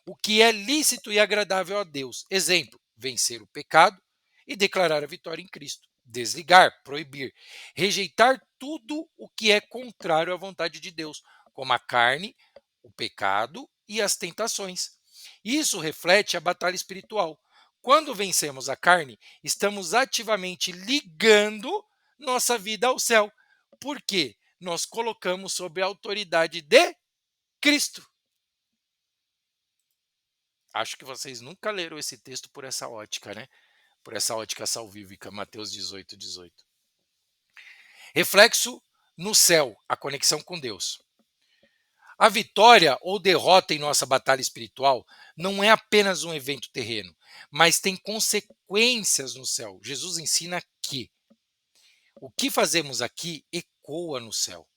Speaker 2: o que é lícito e agradável a Deus. Exemplo, vencer o pecado e declarar a vitória em Cristo. Desligar, proibir, rejeitar tudo o que é contrário à vontade de Deus, como a carne, o pecado e as tentações. Isso reflete a batalha espiritual. Quando vencemos a carne, estamos ativamente ligando nossa vida ao céu. Por quê? Nós colocamos sob a autoridade de Cristo. Acho que vocês nunca leram esse texto por essa ótica, né? Por essa ótica salvífica, Mateus 18, 18. Reflexo no céu, a conexão com Deus. A vitória ou derrota em nossa batalha espiritual não é apenas um evento terreno, mas tem consequências no céu. Jesus ensina que o que fazemos aqui ecoa no céu.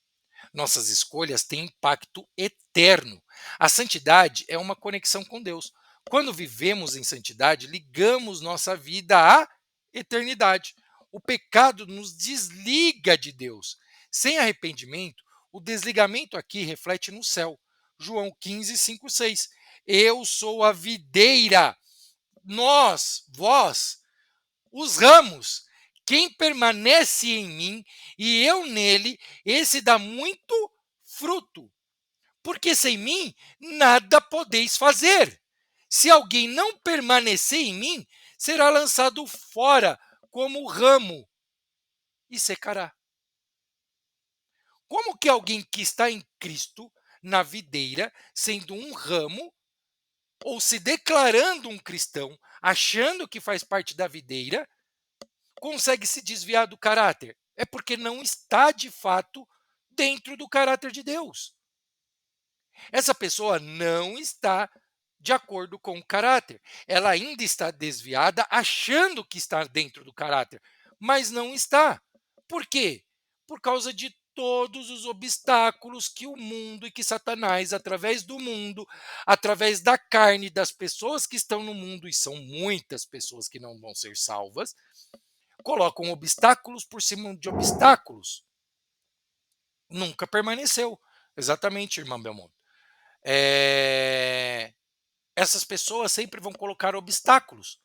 Speaker 2: Nossas escolhas têm impacto eterno. A santidade é uma conexão com Deus. Quando vivemos em santidade, ligamos nossa vida à eternidade. O pecado nos desliga de Deus. Sem arrependimento, o desligamento aqui reflete no céu. João 15, 5, 6. Eu sou a videira, vós, os ramos. Quem permanece em mim e eu nele, esse dá muito fruto. Porque sem mim nada podeis fazer. Se alguém não permanecer em mim, será lançado fora como ramo e secará. Como que alguém que está em Cristo, na videira, sendo um ramo, ou se declarando um cristão, achando que faz parte da videira, consegue se desviar do caráter? É porque não está, de fato, dentro do caráter de Deus. Essa pessoa não está de acordo com o caráter. Ela ainda está desviada, achando que está dentro do caráter, mas não está. Por quê? Por causa de todos os obstáculos que o mundo e que Satanás, através do mundo, através da carne das pessoas que estão no mundo, e são muitas pessoas que não vão ser salvas, colocam obstáculos por cima de obstáculos. Nunca permaneceu. Exatamente, irmã Belmonte. Essas pessoas sempre vão colocar obstáculos.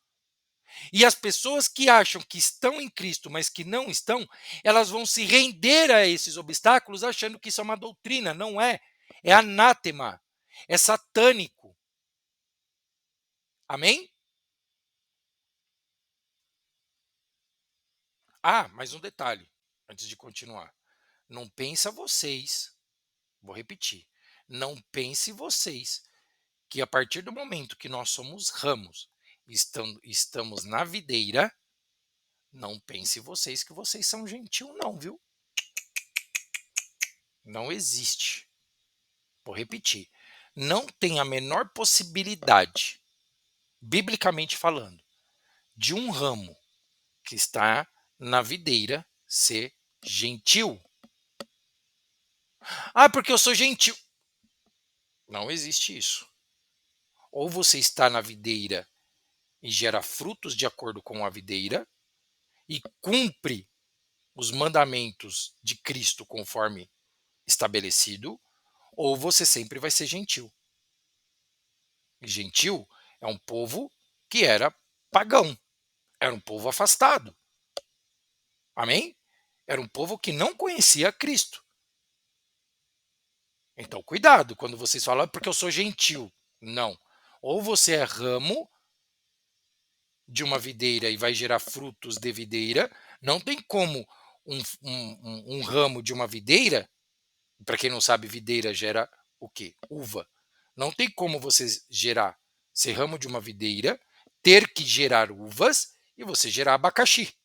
Speaker 2: E as pessoas que acham que estão em Cristo, mas que não estão, elas vão se render a esses obstáculos achando que isso é uma doutrina. Não é. É anátema. É satânico. Amém? Ah, mais um detalhe, antes de continuar. Não pensa vocês, vou repetir, não pense vocês que a partir do momento que nós somos ramos, estamos na videira, não pense vocês que vocês são gentil não, viu? Não existe. Vou repetir. Não tem a menor possibilidade, biblicamente falando, de um ramo que está na videira ser gentil. Ah, porque eu sou gentil. Não existe isso. Ou você está na videira e gera frutos de acordo com a videira e cumpre os mandamentos de Cristo conforme estabelecido, ou você sempre vai ser gentil. E gentil é um povo que era pagão, era um povo afastado. Amém? Era um povo que não conhecia Cristo. Então, cuidado quando vocês falam, porque eu sou gentil. Não. Ou você é ramo de uma videira e vai gerar frutos de videira. Não tem como um ramo de uma videira, para quem não sabe, videira gera o quê? Uva. Não tem como você gerar, ser ramo de uma videira, ter que gerar uvas e você gerar abacaxi.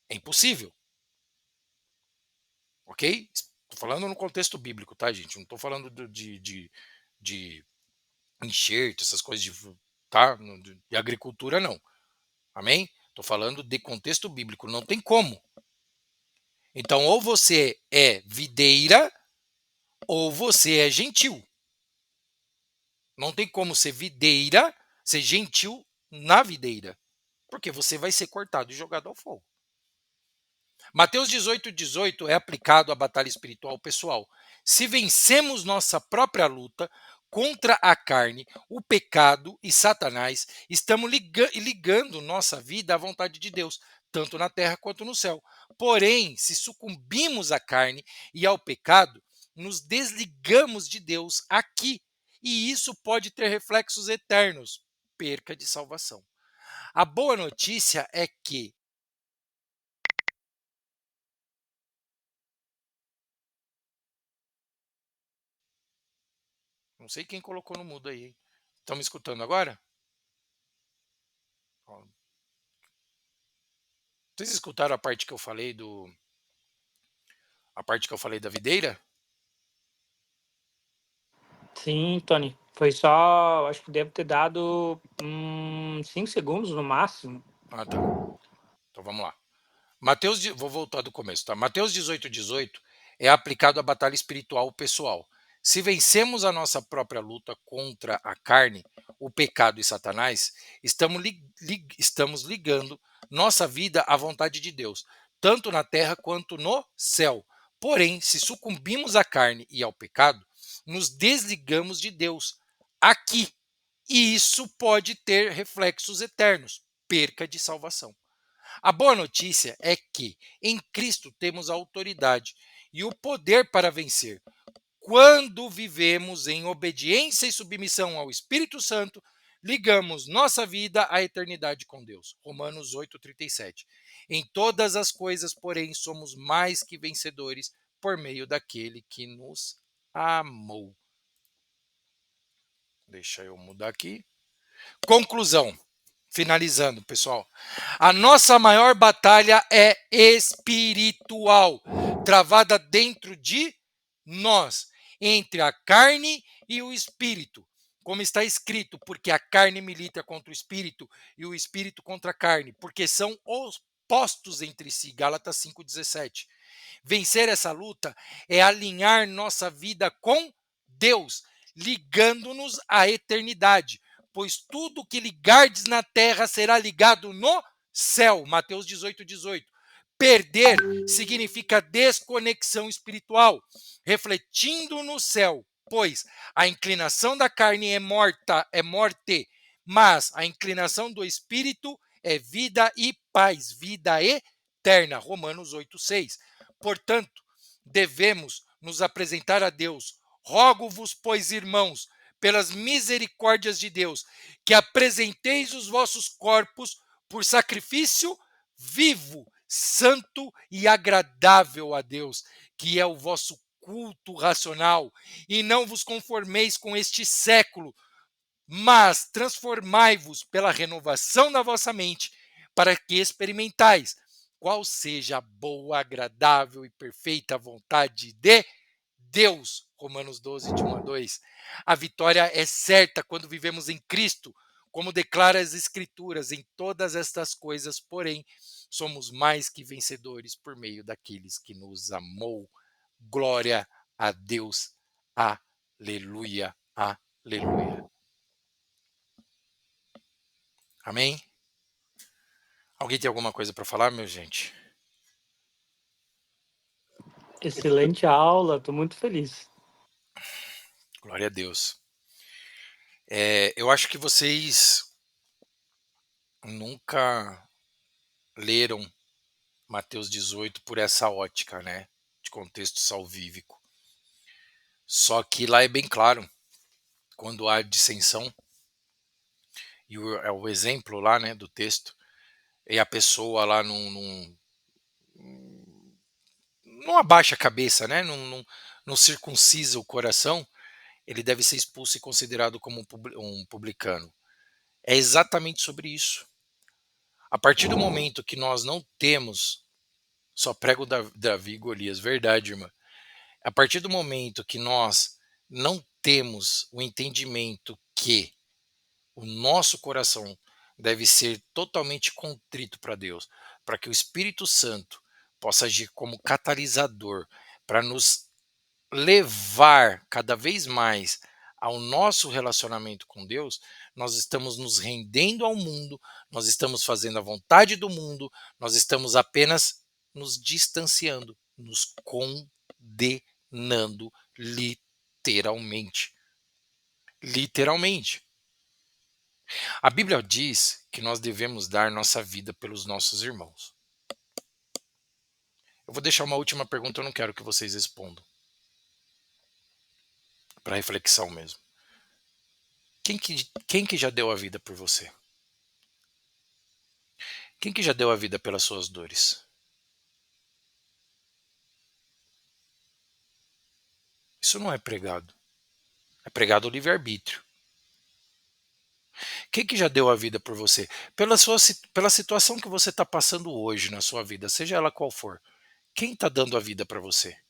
Speaker 2: É impossível. Ok? Estou falando no contexto bíblico, tá, gente? Não estou falando de enxerto, essas coisas tá? De agricultura, não. Amém? Estou falando de contexto bíblico. Não tem como. Então, ou você é videira, ou você é gentil. Não tem como ser videira, ser gentil na videira. Porque você vai ser cortado e jogado ao fogo. Mateus 18:18 é aplicado à batalha espiritual pessoal. Se vencemos nossa própria luta contra a carne, o pecado e Satanás, estamos ligando nossa vida à vontade de Deus, tanto na terra quanto no céu. Porém, se sucumbimos à carne e ao pecado, nos desligamos de Deus aqui, e isso pode ter reflexos eternos, perca de salvação. A boa notícia é que não sei quem colocou no mudo aí. Estão me escutando agora? Vocês escutaram a parte que eu falei a parte que eu falei da videira?
Speaker 3: Sim, Tony. Foi só. Acho que deve ter dado 5 segundos no máximo.
Speaker 2: Ah, tá. Então vamos lá. Vou voltar do começo, tá? Mateus 18:18 é aplicado à batalha espiritual pessoal. Se vencemos a nossa própria luta contra a carne, o pecado e Satanás, estamos ligando nossa vida à vontade de Deus, tanto na terra quanto no céu. Porém, se sucumbimos à carne e ao pecado, nos desligamos de Deus aqui. E isso pode ter reflexos eternos, perca de salvação. A boa notícia é que em Cristo temos a autoridade e o poder para vencer. Quando vivemos em obediência e submissão ao Espírito Santo, ligamos nossa vida à eternidade com Deus. Romanos 8:37. Em todas as coisas, porém, somos mais que vencedores por meio daquele que nos amou. Deixa eu mudar aqui. Conclusão. Finalizando, pessoal. A nossa maior batalha é espiritual, travada dentro de nós, entre a carne e o espírito. Como está escrito, porque a carne milita contra o espírito e o espírito contra a carne, porque são opostos entre si. Gálatas 5:17. Vencer essa luta é alinhar nossa vida com Deus, ligando-nos à eternidade, pois tudo que ligardes na terra será ligado no céu. Mateus 18:18. Perder significa desconexão espiritual, refletindo no céu, pois a inclinação da carne é morta, é morte, mas a inclinação do espírito é vida e paz, vida eterna. Romanos 8:6. Portanto, devemos nos apresentar a Deus. Rogo-vos, pois, irmãos, pelas misericórdias de Deus, que apresenteis os vossos corpos por sacrifício vivo, santo e agradável a Deus, que é o vosso culto racional, e não vos conformeis com este século, mas transformai-vos pela renovação da vossa mente, para que experimentais qual seja a boa, agradável e perfeita vontade de Deus. Romanos 12, de 1-2. A vitória é certa quando vivemos em Cristo, como declara as Escrituras. Em todas estas coisas, porém, somos mais que vencedores por meio daqueles que nos amou. Glória a Deus. Aleluia. Aleluia. Amém? Alguém tem alguma coisa para falar, meu gente?
Speaker 3: Excelente aula, estou muito feliz.
Speaker 2: Glória a Deus. Eu acho que vocês nunca leram Mateus 18 por essa ótica, né, de contexto salvífico. Só que lá é bem claro, quando há dissensão, e é o exemplo lá, né, do texto, e a pessoa lá não abaixa a cabeça, né, não circuncisa o coração, ele deve ser expulso e considerado como um publicano. É exatamente sobre isso. A partir do momento que nós não temos, só prego Davi e Golias, verdade, irmã. A partir do momento que nós não temos o entendimento que o nosso coração deve ser totalmente contrito para Deus, para que o Espírito Santo possa agir como catalisador para nos levar cada vez mais ao nosso relacionamento com Deus, nós estamos nos rendendo ao mundo, nós estamos fazendo a vontade do mundo, nós estamos apenas nos distanciando, nos condenando literalmente. Literalmente. A Bíblia diz que nós devemos dar nossa vida pelos nossos irmãos. Eu vou deixar uma última pergunta, eu não quero que vocês respondam. Para reflexão mesmo. Quem que já deu a vida por você? Quem que já deu a vida pelas suas dores? Isso não é pregado. É pregado o livre-arbítrio. Quem que já deu a vida por você? Pela situação que você está passando hoje na sua vida, seja ela qual for. Quem está dando a vida para você?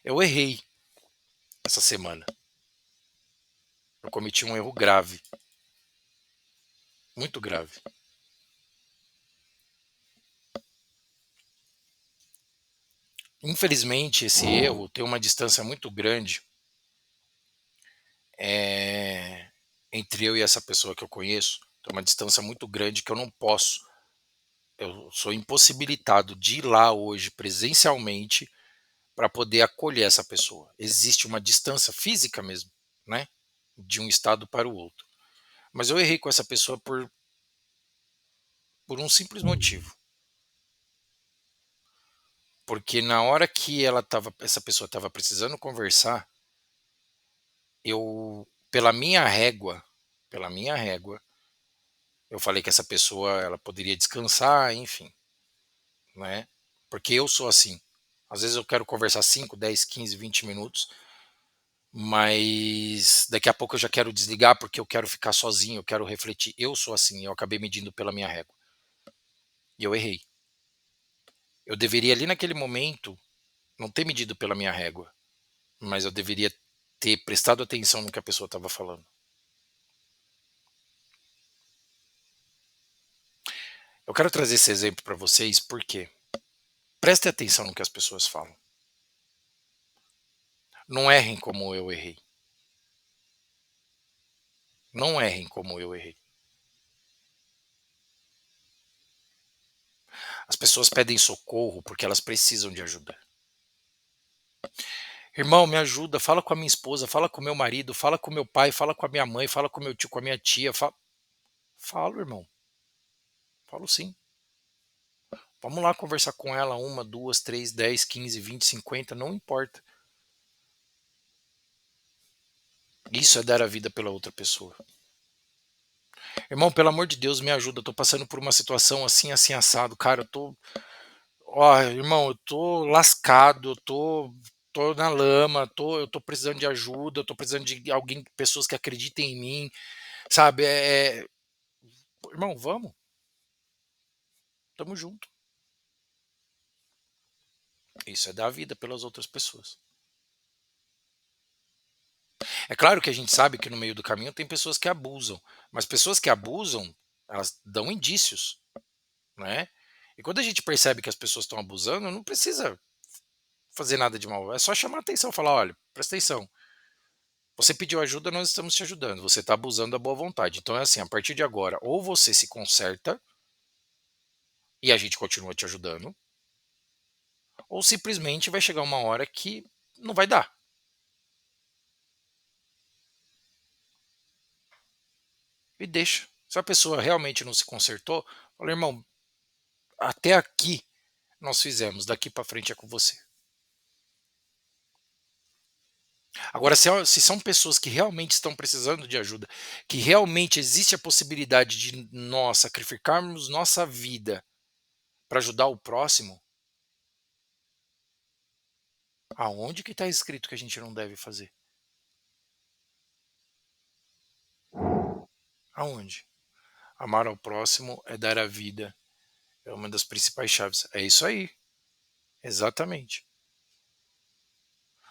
Speaker 2: Eu errei essa semana. Eu cometi um erro grave. Muito grave. Infelizmente, esse erro tem uma distância muito grande entre eu e essa pessoa que eu conheço. Tem uma distância muito grande que eu não posso. Eu sou impossibilitado de ir lá hoje presencialmente para poder acolher essa pessoa. Existe uma distância física mesmo, né? De um estado para o outro. Mas eu errei com essa pessoa por um simples motivo. Porque na hora que essa pessoa estava precisando conversar, pela minha régua, eu falei que essa pessoa ela poderia descansar, enfim, né? Porque eu sou assim. Às vezes eu quero conversar 5, 10, 15, 20 minutos, mas daqui a pouco eu já quero desligar porque eu quero ficar sozinho, eu quero refletir. Eu sou assim, eu acabei medindo pela minha régua. E eu errei. Eu deveria ali naquele momento não ter medido pela minha régua, mas eu deveria ter prestado atenção no que a pessoa estava falando. Eu quero trazer esse exemplo para vocês porque prestem atenção no que as pessoas falam. Não errem como eu errei. Não errem como eu errei. As pessoas pedem socorro porque elas precisam de ajuda. Irmão, me ajuda, fala com a minha esposa, fala com o meu marido, fala com o meu pai, fala com a minha mãe, fala com o meu tio, com a minha tia. Falo, irmão. Falo sim. Vamos lá conversar com ela, 1, 2, 3, 10, 15, 20, 50, não importa. Isso é dar a vida pela outra pessoa. Irmão, pelo amor de Deus, me ajuda. Eu tô passando por uma situação assim, assim, assado. Cara, eu tô. Ó, irmão, eu tô lascado, tô na lama, eu tô precisando de ajuda, eu tô precisando de alguém, pessoas que acreditem em mim, sabe? Irmão, vamos, tamo junto. Isso é dar a vida pelas outras pessoas. É claro que a gente sabe que no meio do caminho tem pessoas que abusam, mas pessoas que abusam, elas dão indícios, né? E quando a gente percebe que as pessoas estão abusando, não precisa fazer nada de mal, é só chamar a atenção, falar, olha, presta atenção, você pediu ajuda, nós estamos te ajudando, você está abusando da boa vontade. Então é assim, a partir de agora, ou você se conserta e a gente continua te ajudando, ou simplesmente vai chegar uma hora que não vai dar. E deixa. Se a pessoa realmente não se consertou, Fala, irmão, até aqui nós fizemos, daqui para frente é com você. Agora, se são pessoas que realmente estão precisando de ajuda, que realmente existe a possibilidade de nós sacrificarmos nossa vida para ajudar o próximo, aonde que está escrito que a gente não deve fazer? Aonde? Amar ao próximo é dar a vida. É uma das principais chaves. É isso aí. Exatamente.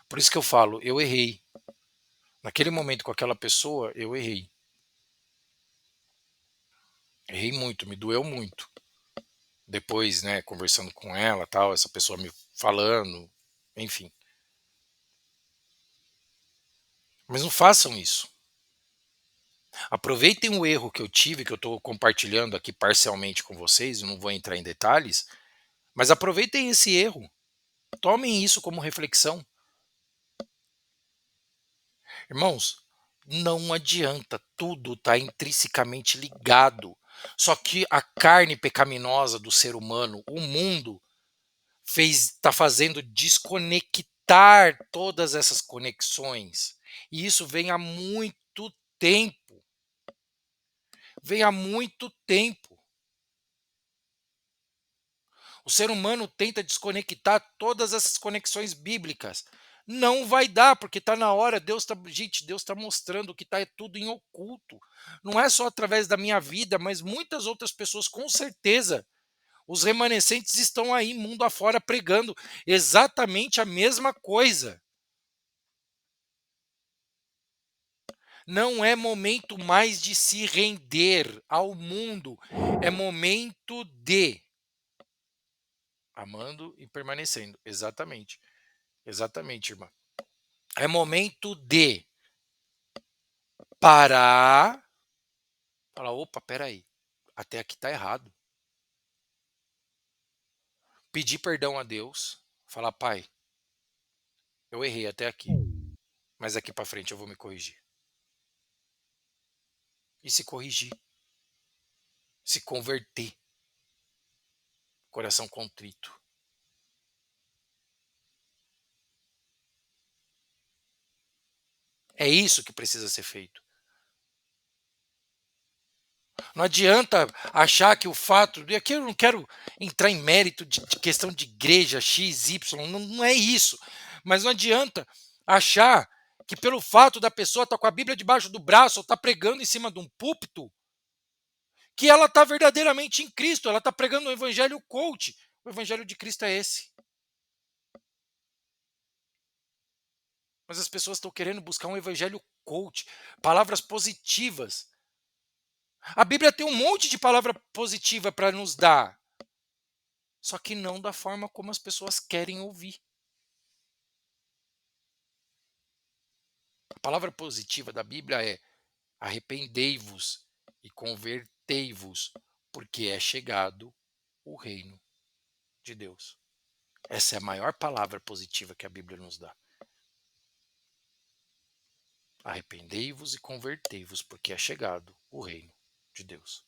Speaker 2: Por isso que eu falo, eu errei. Naquele momento com aquela pessoa, eu errei. Errei muito, me doeu muito. Depois, né, conversando com ela, tal, essa pessoa me falando, enfim. Mas não façam isso. Aproveitem o erro que eu tive, que eu estou compartilhando aqui parcialmente com vocês, eu não vou entrar em detalhes, mas aproveitem esse erro. Tomem isso como reflexão. Irmãos, não adianta, tudo está intrinsecamente ligado. Só que a carne pecaminosa do ser humano, o mundo, está fazendo desconectar todas essas conexões. E isso vem há muito tempo. Vem há muito tempo. O ser humano tenta desconectar todas essas conexões bíblicas. Não vai dar, porque está na hora. Deus está mostrando que está tudo em oculto. Não é só através da minha vida, mas muitas outras pessoas, com certeza. Os remanescentes estão aí, mundo afora, pregando exatamente a mesma coisa. Não é momento mais de se render ao mundo. É momento de amando e permanecendo. Exatamente. Exatamente, irmã. É momento de parar, falar, opa, peraí, até aqui tá errado. Pedir perdão a Deus, falar, pai, eu errei até aqui, mas aqui para frente eu vou me corrigir. E se corrigir, se converter, coração contrito. É isso que precisa ser feito. Não adianta achar que o fato. E aqui eu não quero entrar em mérito de questão de igreja X, Y, não é isso. Mas não adianta achar que pelo fato da pessoa estar com a Bíblia debaixo do braço ou estar pregando em cima de um púlpito, que ela está verdadeiramente em Cristo, ela está pregando o evangelho coach. O evangelho de Cristo é esse. Mas as pessoas estão querendo buscar um evangelho coach, palavras positivas. A Bíblia tem um monte de palavra positiva para nos dar, só que não da forma como as pessoas querem ouvir. A palavra positiva da Bíblia é arrependei-vos e convertei-vos, porque é chegado o reino de Deus. Essa é a maior palavra positiva que a Bíblia nos dá. Arrependei-vos e convertei-vos, porque é chegado o reino de Deus.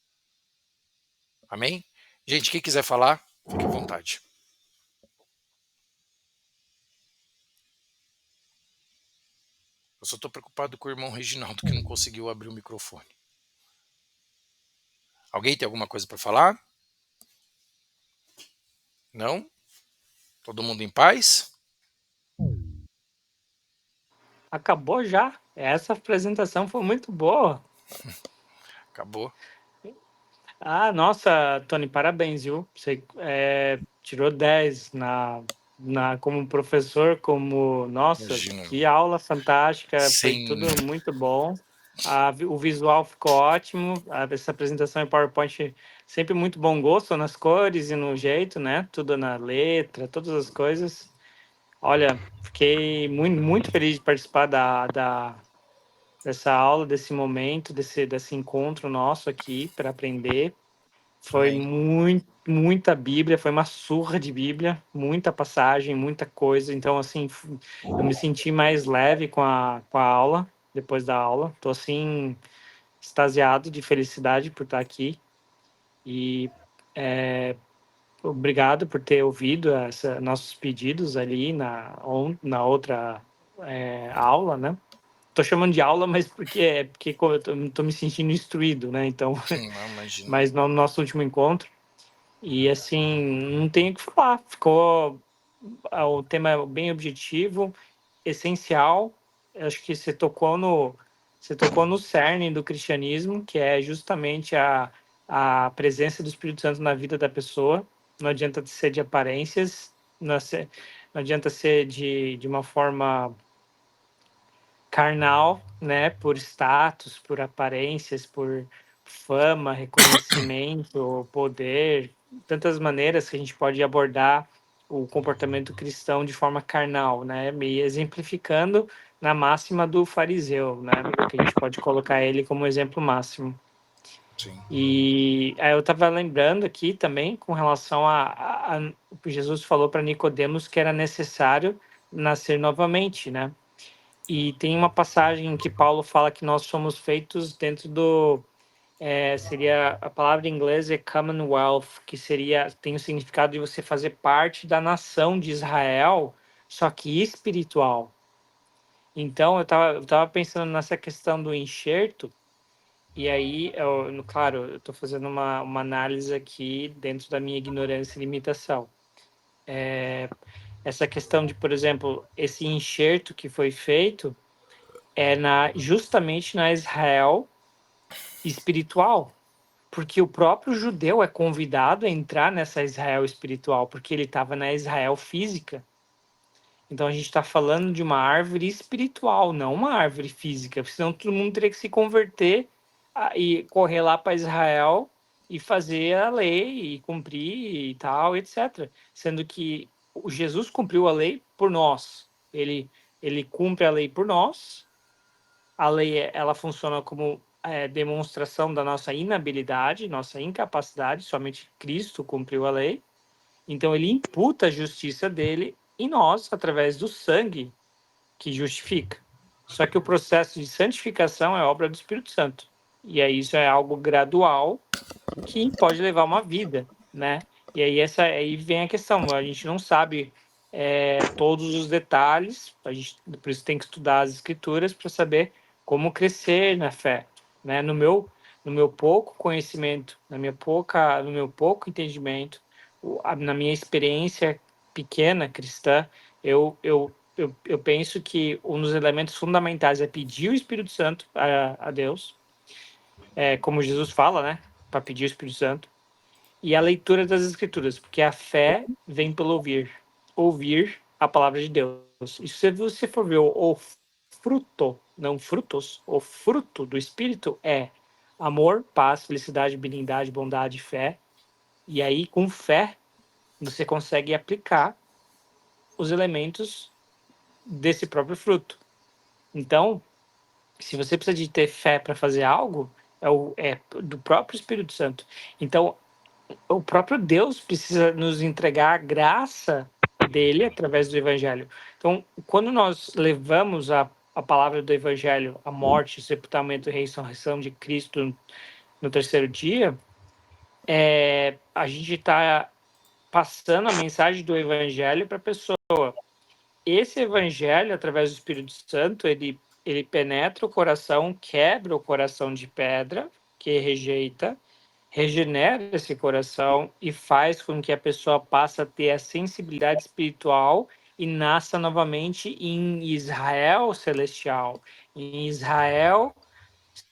Speaker 2: Amém? Gente, quem quiser falar, fique à vontade. Eu só estou preocupado com o irmão Reginaldo, que não conseguiu abrir o microfone. Alguém tem alguma coisa para falar? Não? Todo mundo em paz?
Speaker 3: Acabou já. Essa apresentação foi muito boa.
Speaker 2: Acabou.
Speaker 3: Ah, nossa, Tony, parabéns, viu? Você tirou 10 como professor, como... Nossa,
Speaker 2: Imagino.
Speaker 3: que aula fantástica, foi
Speaker 2: Sem...
Speaker 3: tudo muito bom. O visual ficou ótimo, essa apresentação em PowerPoint sempre muito bom gosto nas cores e no jeito, né? Tudo na letra, todas as coisas. Olha, fiquei muito, muito feliz de participar dessa aula, desse momento, desse encontro nosso aqui para aprender. Foi
Speaker 2: Amém.
Speaker 3: muita Bíblia, foi uma surra de Bíblia, muita passagem, muita coisa. Então, assim, eu me senti mais leve com a aula, depois da aula. Estou, assim, extasiado de felicidade por estar aqui. E Obrigado por ter ouvido nossos pedidos ali na outra aula, né? Tô chamando de aula, mas porque eu tô me sentindo instruído, né? Então,
Speaker 2: Não, imagina.
Speaker 3: mas no nosso último encontro. E assim, não tenho o que falar. Ficou o tema bem objetivo, essencial. Eu acho que você tocou no cerne do cristianismo, que é justamente a presença do Espírito Santo na vida da pessoa. Não adianta ser de aparências, não adianta ser de uma forma carnal, né? Por status, por aparências, por fama, reconhecimento, poder, tantas maneiras que a gente pode abordar o comportamento cristão de forma carnal, né? Me exemplificando na máxima do fariseu, né? Que a gente pode colocar ele como exemplo máximo.
Speaker 2: Sim.
Speaker 3: E aí eu estava lembrando aqui também com relação a o que Jesus falou para Nicodemos que era necessário nascer novamente, né? E tem uma passagem em que Paulo fala que nós somos feitos dentro seria a palavra em inglês é Commonwealth, que tem o significado de você fazer parte da nação de Israel, só que espiritual. Então, eu tava pensando nessa questão do enxerto, e aí, claro, eu estou fazendo uma análise aqui dentro da minha ignorância e limitação. Essa questão de, por exemplo, esse enxerto que foi feito, justamente na Israel espiritual, porque o próprio judeu é convidado a entrar nessa Israel espiritual, porque ele estava na Israel física. Então a gente está falando de uma árvore espiritual, não uma árvore física, senão todo mundo teria que se converter e correr lá para Israel e fazer a lei e cumprir e tal, etc. Sendo que o Jesus cumpriu a lei por nós. Ele cumpre a lei por nós. A lei ela funciona como demonstração da nossa inabilidade, nossa incapacidade. Somente Cristo cumpriu a lei. Então ele imputa a justiça dele em nós através do sangue que justifica. Só que o processo de santificação é obra do Espírito Santo. E aí isso é algo gradual que pode levar uma vida, né? E aí vem a questão, a gente não sabe todos os detalhes, por isso tem que estudar as escrituras para saber como crescer na fé, né? No meu pouco conhecimento, no meu pouco entendimento, na minha experiência pequena cristã, eu penso que um dos elementos fundamentais é pedir o Espírito Santo a Deus, como Jesus fala, né? Para pedir o Espírito Santo. E a leitura das Escrituras, porque a fé vem pelo ouvir a palavra de Deus. E se você for ver o fruto, não frutos, o fruto do Espírito é amor, paz, felicidade, benignidade, bondade, fé. E aí, com fé, você consegue aplicar os elementos desse próprio fruto. Então, se você precisa de ter fé para fazer algo, é do próprio Espírito Santo. Então, o próprio Deus precisa nos entregar a graça dele através do Evangelho. Então, quando nós levamos a palavra do Evangelho, a morte, sepultamento e ressurreição de Cristo no terceiro dia, a gente está passando a mensagem do Evangelho para a pessoa. Esse Evangelho, através do Espírito Santo, ele penetra o coração, quebra o coração de pedra, que rejeita, regenera esse coração e faz com que a pessoa passe a ter a sensibilidade espiritual e nasça novamente em Israel celestial. Em Israel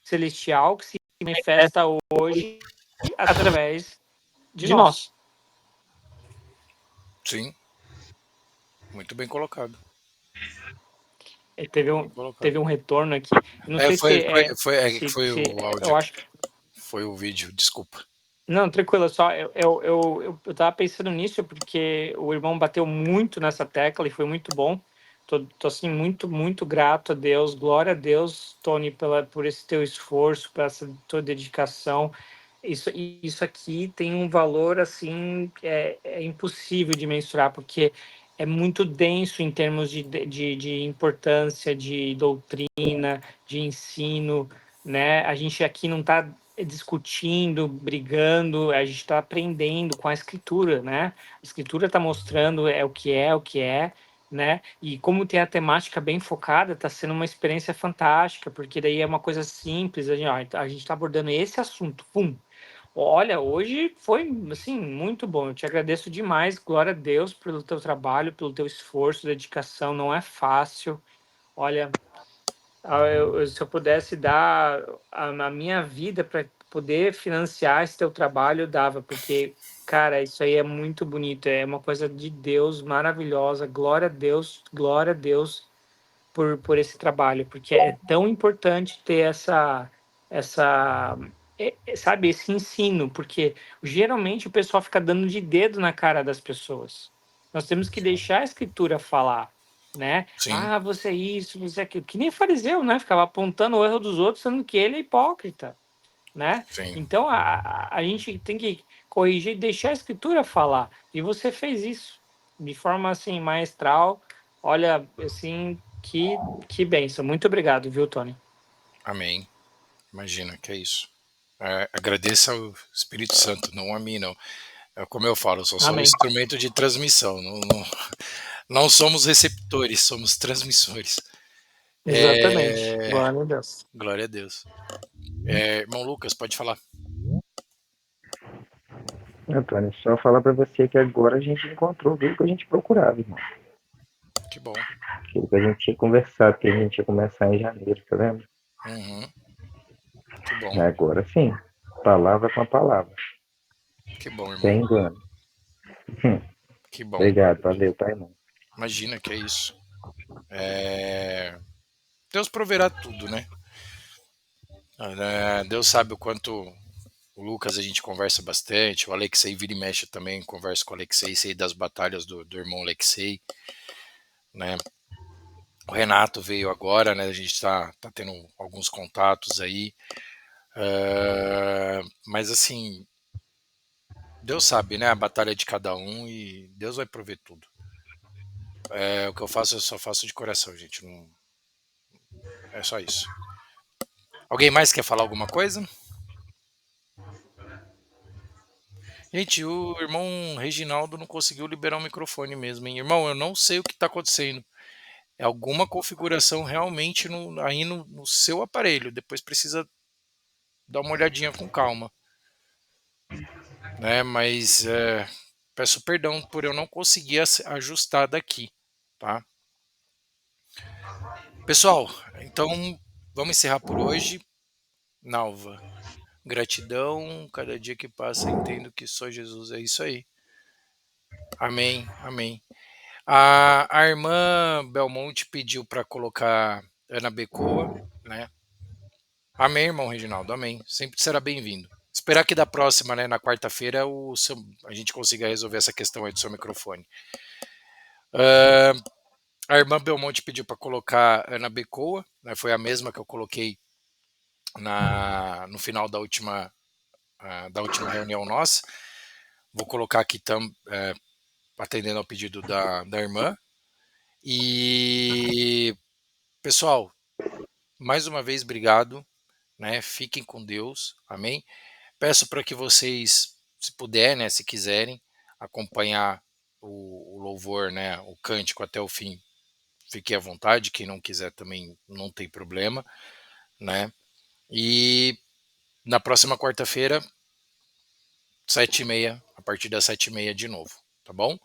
Speaker 3: celestial que se manifesta hoje através de nós.
Speaker 2: Sim. Muito bem colocado.
Speaker 3: Teve
Speaker 2: Bem
Speaker 3: teve
Speaker 2: colocado.
Speaker 3: um retorno aqui. Eu não sei se
Speaker 2: Foi o áudio
Speaker 3: eu
Speaker 2: aqui.
Speaker 3: acho.
Speaker 2: Foi o vídeo, desculpa.
Speaker 3: Não, tranquilo, só eu tava pensando nisso porque o irmão bateu muito nessa tecla e foi muito bom. Tô assim muito grato a Deus, glória a Deus, Tony, por esse teu esforço, por essa tua dedicação. Isso aqui tem um valor assim é impossível de mensurar porque é muito denso em termos de importância, de doutrina, de ensino, né? A gente aqui não está discutindo, brigando, a gente está aprendendo com a escritura, né? A escritura está mostrando o que é, né? E como tem a temática bem focada, está sendo uma experiência fantástica, porque daí é uma coisa simples, a gente está abordando esse assunto, pum. Olha, hoje foi, assim, muito bom. Eu te agradeço demais, glória a Deus, pelo teu trabalho, pelo teu esforço, dedicação, não é fácil. Olha, se eu pudesse dar a minha vida para poder financiar esse teu trabalho, eu dava, porque, cara, isso aí é muito bonito, é uma coisa de Deus maravilhosa. Glória a Deus por esse trabalho, porque é tão importante ter sabe, esse ensino, porque geralmente o pessoal fica dando de dedo na cara das pessoas. Nós temos que deixar a escritura falar, né?
Speaker 2: Sim,
Speaker 3: Ah, você é isso, você é aquilo. Que nem fariseu, né? Ficava apontando o erro dos outros, sendo que ele é hipócrita, né?
Speaker 2: sim.
Speaker 3: Então a gente tem que corrigir e deixar a escritura falar. E você fez isso de forma assim maestral. Olha, assim, que bênção. Muito obrigado, viu, Tony?
Speaker 2: Amém. Imagina que é isso. Agradeça ao Espírito Santo, não a mim, não. Como eu falo, eu só sou um
Speaker 3: Amém.
Speaker 2: instrumento de transmissão. Não somos receptores, somos transmissores.
Speaker 3: Exatamente.
Speaker 2: É,
Speaker 3: Glória a Deus.
Speaker 2: glória a Deus. Irmão Lucas, pode falar.
Speaker 4: Antônio, só falar pra você que agora a gente encontrou aquilo que a gente procurava, irmão.
Speaker 2: Que bom.
Speaker 4: Aquilo que a gente tinha conversado, que a gente ia começar em janeiro, tá vendo?
Speaker 2: Uhum. Que bom.
Speaker 4: Agora sim, palavra com a palavra,
Speaker 2: Que bom, irmão.
Speaker 4: sem engano.
Speaker 2: Que bom.
Speaker 4: Obrigado, valeu, tá, irmão?
Speaker 2: Imagina que é isso. Deus proverá tudo, né? Deus sabe o quanto o Lucas a gente conversa bastante, o Alexei vira e mexe também, conversa com o Alexei, sei das batalhas do irmão Alexei, né? O Renato veio agora, né? A gente tá tendo alguns contatos aí. Mas assim, Deus sabe, né? A batalha de cada um e Deus vai prover tudo. O que eu faço, eu só faço de coração, gente. Não, é só isso. Alguém mais quer falar alguma coisa? Gente, o irmão Reginaldo não conseguiu liberar o microfone mesmo, hein? Irmão, eu não sei o que está acontecendo. É alguma configuração realmente aí no seu aparelho. Depois precisa dar uma olhadinha com calma, né? Mas peço perdão por eu não conseguir ajustar daqui, tá? Pessoal, então vamos encerrar por hoje. Nalva, gratidão. Cada dia que passa entendo que só Jesus é isso aí. Amém, amém. A irmã Belmonte pediu para colocar Ana Becoa, né? Amém, irmão Reginaldo, amém. Sempre será bem-vindo. Esperar que da próxima, né, na quarta-feira, a gente consiga resolver essa questão aí do seu microfone. A irmã Belmonte pediu para colocar Ana Becoa, né? Foi a mesma que eu coloquei no final da última reunião nossa. Vou colocar aqui atendendo ao pedido da irmã. E, pessoal, mais uma vez, obrigado, né? Fiquem com Deus, amém? Peço para que vocês, se puder, né, se quiserem, acompanhar o louvor, né, o cântico até o fim, fique à vontade. Quem não quiser também não tem problema, né? E na próxima quarta-feira, 7h30, a partir das 7h30 de novo, tá bom?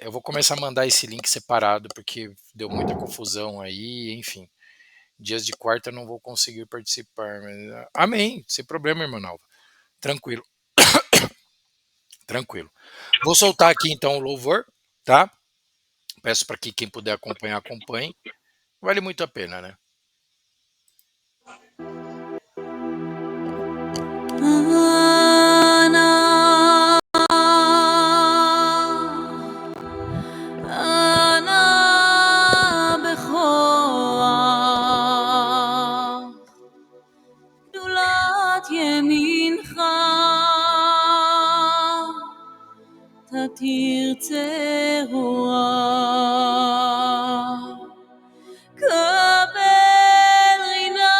Speaker 2: Eu vou começar a mandar esse link separado, porque deu muita confusão aí, enfim. Dias de quarta não vou conseguir participar. Mas, amém, sem problema, irmão Nalva. Tranquilo. Tranquilo. Vou soltar aqui então o louvor, tá? Peço para que quem puder acompanhar, acompanhe. Vale muito a pena, né?
Speaker 1: אנא בכוח, גדולת ימינך, תתיר רוח, קבל רינה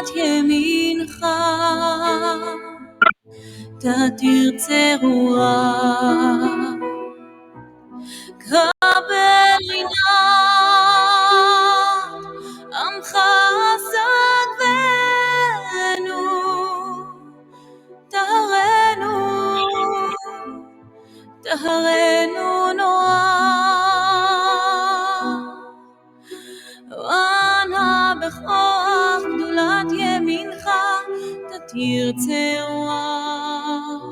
Speaker 1: זולת ימינך, תתרצה רוח, קבל רינת עמך סגבנו, טהרנו נוח, וענה בכוח גדולת ימינך, תתרצה רוח,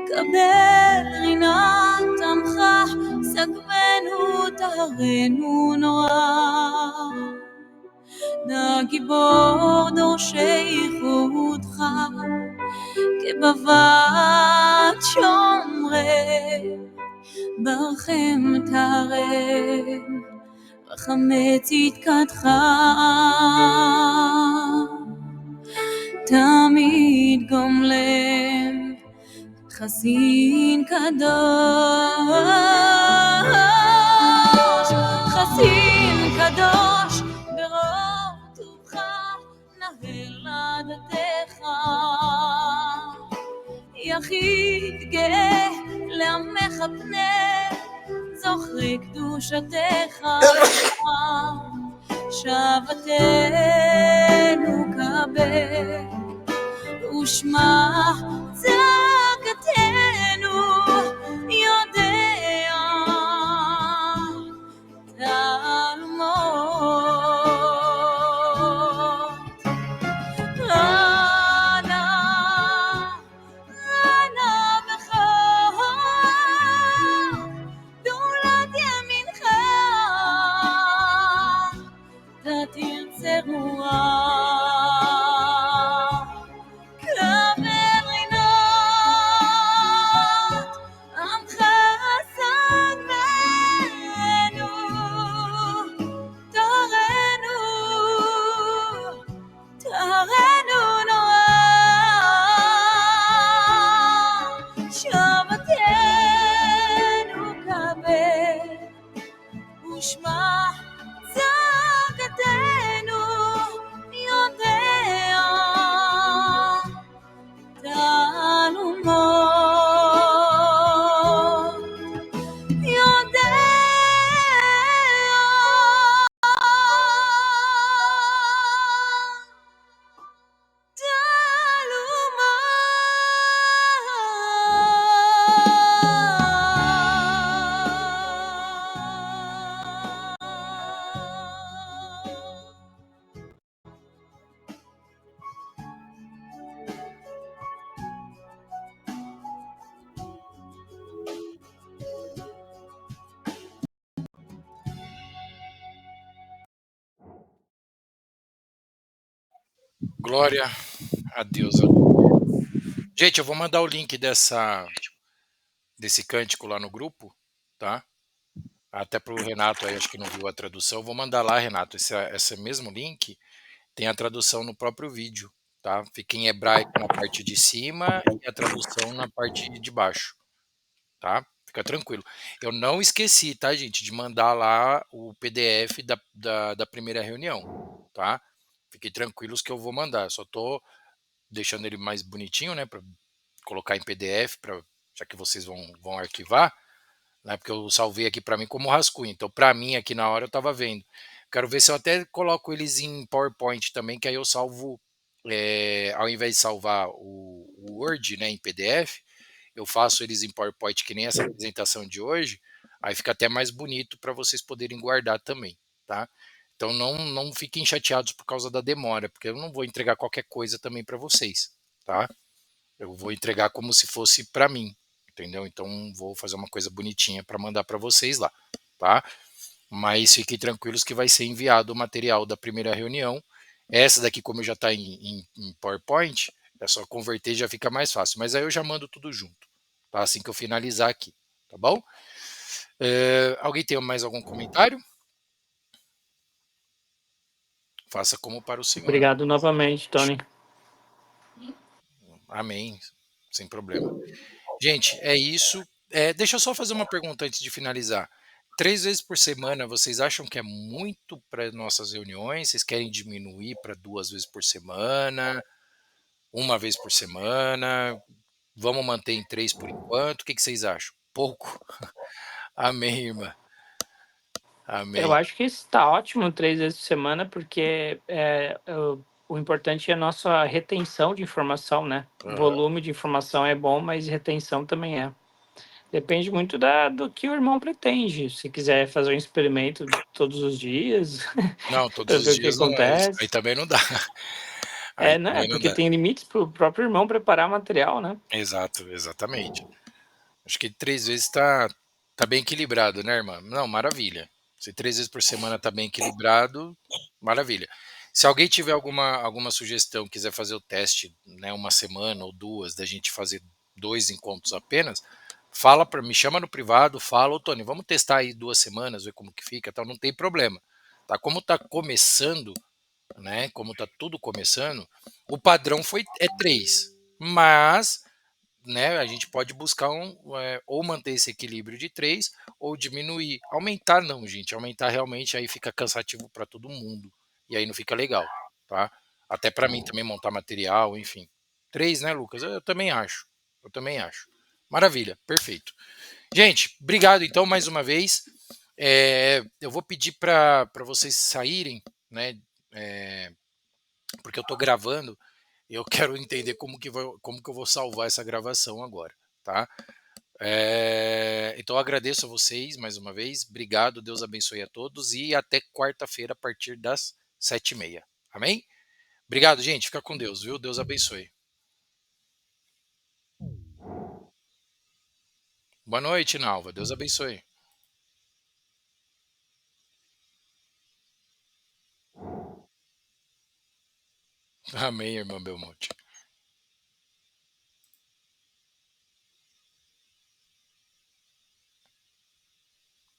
Speaker 1: קבל רינת עמך סגבנו, טהרנו נוח, נא גיבור דורשי ייחודך, כבבת שומרי, ברכם תרם, רחמי צדקתך, תמיד גומלם, חסין קדוש, חסין קדוש, ברוב טובך נהל עדתך, יחיד גאה לעמך פנה, זוכרי קדושתך, שבתנו קבל, ושמע צעקתנו, יודע תעלמות, אנא בכוח גדולת ימינך, תתרצה רוח, קבל רינת עמך סגבנו, טהרנו נוח, שבתנו קבל, ושמע צעקתנו, יודע תעלומות, יודע
Speaker 2: Glória a Deus. Gente, eu vou mandar o link desse cântico lá no grupo, tá? Até pro Renato aí, acho que não viu a tradução. Eu vou mandar lá, Renato, esse mesmo link tem a tradução no próprio vídeo, tá? Fica em hebraico na parte de cima e a tradução na parte de baixo, tá? Fica tranquilo. Eu não esqueci, tá, gente, de mandar lá o PDF da primeira reunião, tá? Fiquem tranquilos que eu vou mandar. Só tô deixando ele mais bonitinho, né, para colocar em PDF, já que vocês vão arquivar, né, porque eu salvei aqui para mim como rascunho. Então, para mim, aqui na hora eu estava vendo. Quero ver se eu até coloco eles em PowerPoint também, que aí eu salvo, ao invés de salvar o Word, né, em PDF, eu faço eles em PowerPoint, que nem essa apresentação de hoje, aí fica até mais bonito para vocês poderem guardar também, tá? Então não fiquem chateados por causa da demora, porque eu não vou entregar qualquer coisa também para vocês, tá? Eu vou entregar como se fosse para mim, entendeu? Então vou fazer uma coisa bonitinha para mandar para vocês lá, tá? Mas fiquem tranquilos que vai ser enviado o material da primeira reunião. Essa daqui, como já está em PowerPoint, é só converter e já fica mais fácil. Mas aí eu já mando tudo junto, tá? Assim que eu finalizar aqui, tá bom? Alguém tem mais algum comentário? Faça como para o Senhor.
Speaker 3: Obrigado novamente, Tony.
Speaker 2: Amém, sem problema. Gente, é isso. Deixa eu só fazer uma pergunta antes de finalizar. 3 vezes por semana, vocês acham que é muito para nossas reuniões? Vocês querem diminuir para 2 vezes por semana? Uma vez por semana? Vamos manter em 3 por enquanto? O que vocês acham? Pouco? Amém, irmã.
Speaker 3: Eu
Speaker 2: Amém.
Speaker 3: acho que está ótimo 3 vezes por semana, porque o importante é a nossa retenção de informação, né?
Speaker 2: Aham.
Speaker 3: Volume de informação é bom, mas retenção também é. Depende muito do que o irmão pretende. Se quiser fazer um experimento todos os dias,
Speaker 2: Não, todos
Speaker 3: para
Speaker 2: os
Speaker 3: ver o que
Speaker 2: dias não é, isso aí
Speaker 3: acontece.
Speaker 2: também não dá. Aí
Speaker 3: Não é,
Speaker 2: também não
Speaker 3: porque
Speaker 2: dá.
Speaker 3: tem limites para o próprio irmão preparar material, né?
Speaker 2: Exato, exatamente. Acho que 3 vezes tá bem equilibrado, né, irmã? Não, maravilha. Se 3 vezes por semana tá bem equilibrado, maravilha. Se alguém tiver alguma sugestão, quiser fazer o teste, né, uma semana ou 2, da gente fazer 2 encontros apenas, fala para me chama no privado, fala: "Ô Tony, vamos testar aí 2 semanas, ver como que fica", tal, não tem problema. Tá, como tá começando, né, como tá tudo começando, o padrão é 3, mas, né, a gente pode buscar ou manter esse equilíbrio de 3 ou diminuir. Aumentar não, gente. Aumentar realmente aí fica cansativo para todo mundo. E aí não fica legal, tá? Até para mim também montar material, enfim. 3, né, Lucas? Eu também acho. Eu também acho. Maravilha, perfeito. Gente, obrigado então mais uma vez. Eu vou pedir para vocês saírem, né? é, Porque eu estou gravando e eu quero entender como que eu vou salvar essa gravação agora, tá? Então eu agradeço a vocês mais uma vez. Obrigado, Deus abençoe a todos e até quarta-feira a partir das 7h30. Amém? Obrigado, gente. Fica com Deus, viu? Deus abençoe. Boa noite, Nalva. Deus abençoe. Amém, irmã Belmonte.